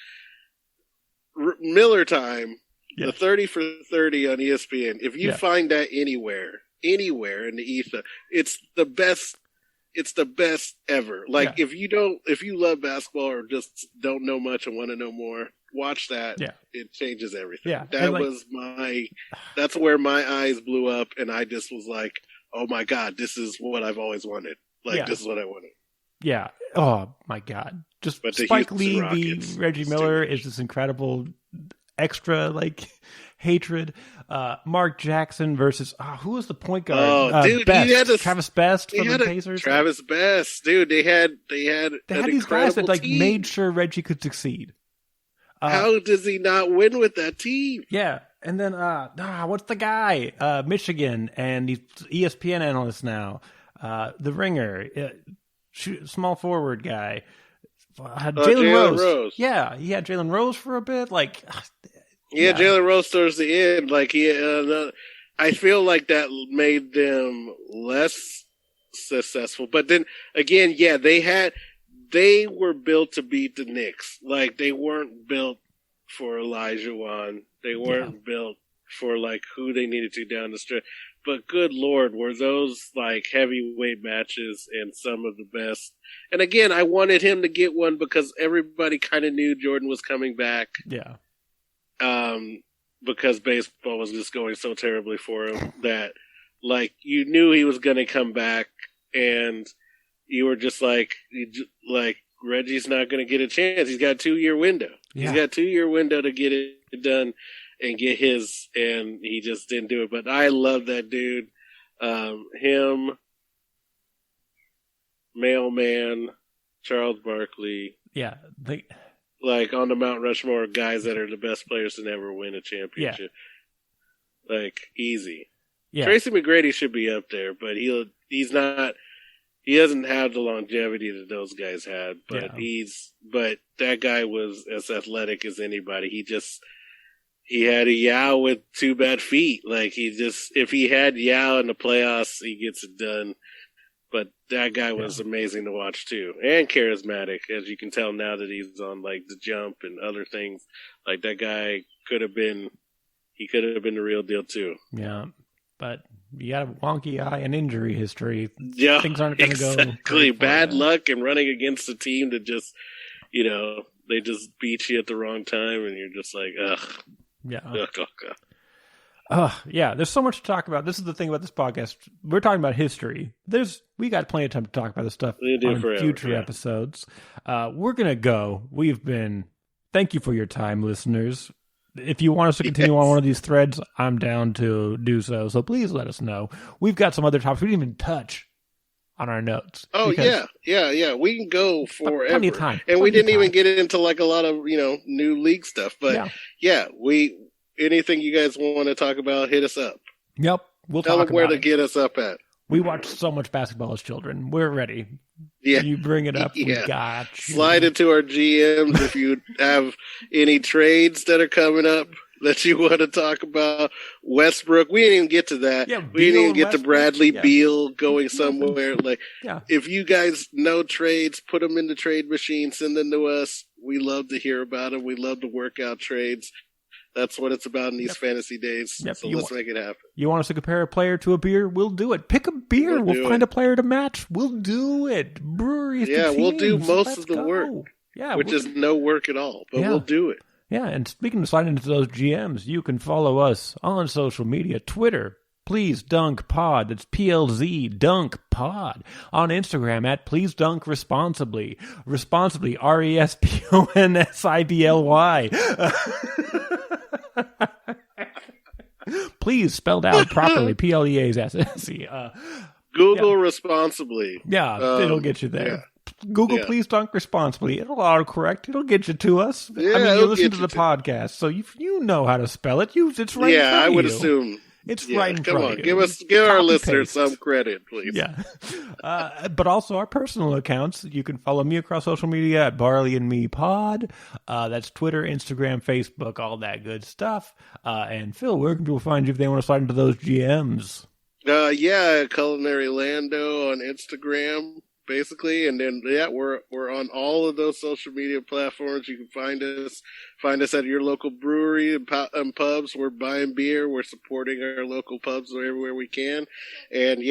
Miller Time, the 30 for 30 on ESPN. If you find that anywhere, anywhere in the ether. It's the best. It's the best ever. Like if you love basketball or just don't know much and want to know more, watch that. Yeah. It changes everything. Yeah. That's where my eyes blew up, and I just was like, oh my God, this is what I've always wanted. This is what I wanted. Yeah. Oh my God. Just Spike Lee v. Reggie Miller is this incredible extra hatred. Mark Jackson versus who was the point guard? Oh, dude, Best. Travis Best from the Pacers. Travis Best, dude. They had these guys that made sure Reggie could succeed. How does he not win with that team? Yeah, and then what's the guy? Michigan, and he's ESPN analyst now. The Ringer, small forward guy. Jalen Rose. Yeah, he had Jalen Rose for a bit. Jalen Rose towards the end. I feel like that made them less successful. But then again, they were built to beat the Knicks. They weren't built for Olajuwon. They weren't built for who they needed to down the stretch. But good Lord, were those heavyweight matches and some of the best. And again, I wanted him to get one because everybody kind of knew Jordan was coming back. Yeah. Because baseball was just going so terribly for him that you knew he was going to come back, and you were just Reggie's not going to get a chance. He's got a 2-year window. Yeah. He's got a 2-year window to get it done and get his, and he just didn't do it. But I love that dude. Him, Mailman, Charles Barkley. Yeah. On the Mount Rushmore, guys that are the best players to never win a championship. Yeah. Easy. Yeah. Tracy McGrady should be up there, but he's not. He doesn't have the longevity that those guys had, but but that guy was as athletic as anybody. He had a Yao with 2 bad feet. If he had Yao in the playoffs, he gets it done. But that guy was amazing to watch too, and charismatic, as you can tell now that he's on the jump and other things. That guy could have been the real deal too. Yeah, but you got a wonky eye and injury history. Yeah, things aren't going to go exactly. Bad luck and running against a team that just, they just beat you at the wrong time, and you're just ugh. Yeah. Ugh. Yeah, there's so much to talk about. This is the thing about this podcast. We're talking about history. We got plenty of time to talk about this stuff on future episodes. We're going to go. Thank you for your time, listeners. If you want us to continue on one of these threads, I'm down to do so. So please let us know. We've got some other topics we didn't even touch on our notes. Oh, yeah. We can go forever. Plenty of time. And we didn't even get into a lot of, new league stuff. But anything you guys want to talk about, hit us up. Yep. We'll Tell talk them where about to get us up at. We watched so much basketball as children. We're ready. Yeah. You bring it up. We got you. Slide into our GMs if you have any trades that are coming up that you want to talk about. Westbrook, we didn't even get to that. Yeah, we didn't even get to Bradley Beal going somewhere. If you guys know trades, put them in the trade machine, send them to us. We love to hear about them. We love to work out trades. That's what it's about in these fantasy days. Yep. So let's make it happen. You want us to compare a player to a beer? We'll do it. Pick a beer. We'll find a player to match. We'll do it. Breweries. Yeah, we'll do most of the work. Yeah, which is no work at all, but we'll do it. Yeah, and speaking of sliding into those GMs, you can follow us on social media. Twitter, Please Dunk Pod. That's PLZ Dunk Pod. On Instagram at Please Dunk Responsibly. Responsibly, RESPONSIBLY. Please, spelled out properly. PLEASSE. Google responsibly. Yeah, it'll get you there. Yeah. Google Please Dunk Responsibly. It'll autocorrect. It'll get you to us. Yeah, you listen to the podcast, so you know how to spell it. It's right in front of you. Yeah, I would assume. It's right in front of you. Give our listeners some credit, please. Yeah. But also our personal accounts. You can follow me across social media at Barley and Me Pod. That's Twitter, Instagram, Facebook, all that good stuff. And Phil, where can people find you if they want to slide into those GMs? Culinary Lando on Instagram. basically. And then, we're on all of those social media platforms. You can find us at your local brewery and pubs. We're buying beer. We're supporting our local pubs everywhere we can. And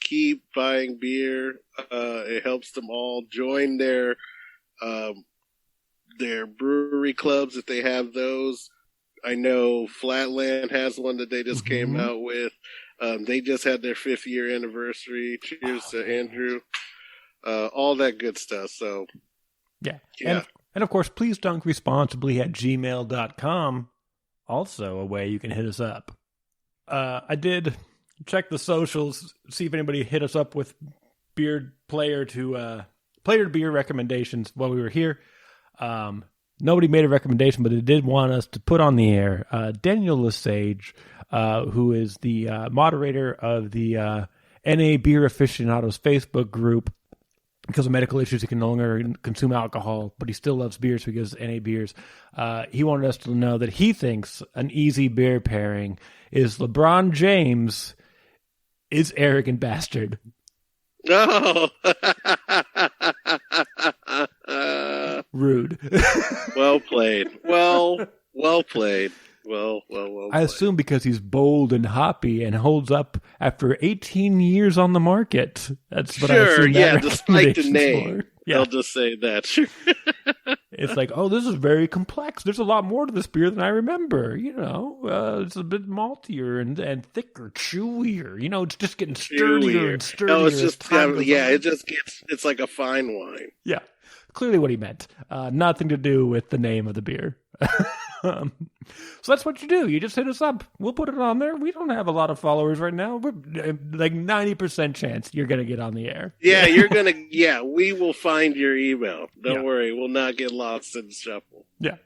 keep buying beer. It helps them all join their brewery clubs if they have those. I know Flatland has one that they just came out with. They just had their 5th year anniversary. Cheers to Andrew. All that good stuff. So, yeah. And of course, please dunk responsibly at gmail.com. Also a way you can hit us up. I did check the socials, see if anybody hit us up with player to beer recommendations while we were here. Nobody made a recommendation, but they did want us to put on the air Daniel Lesage, who is the moderator of the NA Beer Aficionados Facebook group. Because of medical issues, he can no longer consume alcohol, but he still loves beers because NA beers. He wanted us to know that he thinks an easy beer pairing is LeBron James is Arrogant Bastard. No. Rude. Well played. Well played. Well I assume because he's bold and hoppy and holds up after 18 years on the market. That's what I assume that despite the name. Yeah. I'll just say that. Sure. It's like, oh, this is very complex. There's a lot more to this beer than I remember. It's a bit maltier and thicker, chewier. It's just getting sturdier and sturdier. No, it's just it's like a fine wine. Yeah, clearly what he meant. Nothing to do with the name of the beer. So that's what you do. You just hit us up. We'll put it on there. We don't have a lot of followers right now. We're like 90% chance you're going to get on the air. Yeah, we will find your email. Don't worry. We'll not get lost in the shuffle. Yeah.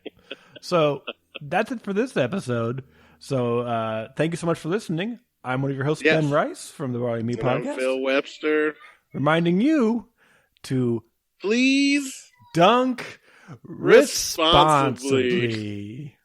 So that's it for this episode. So thank you so much for listening. I'm one of your hosts, Ben Rice from the Raw Me Podcast. I'm Phil Webster. Reminding you to please dunk responsibly.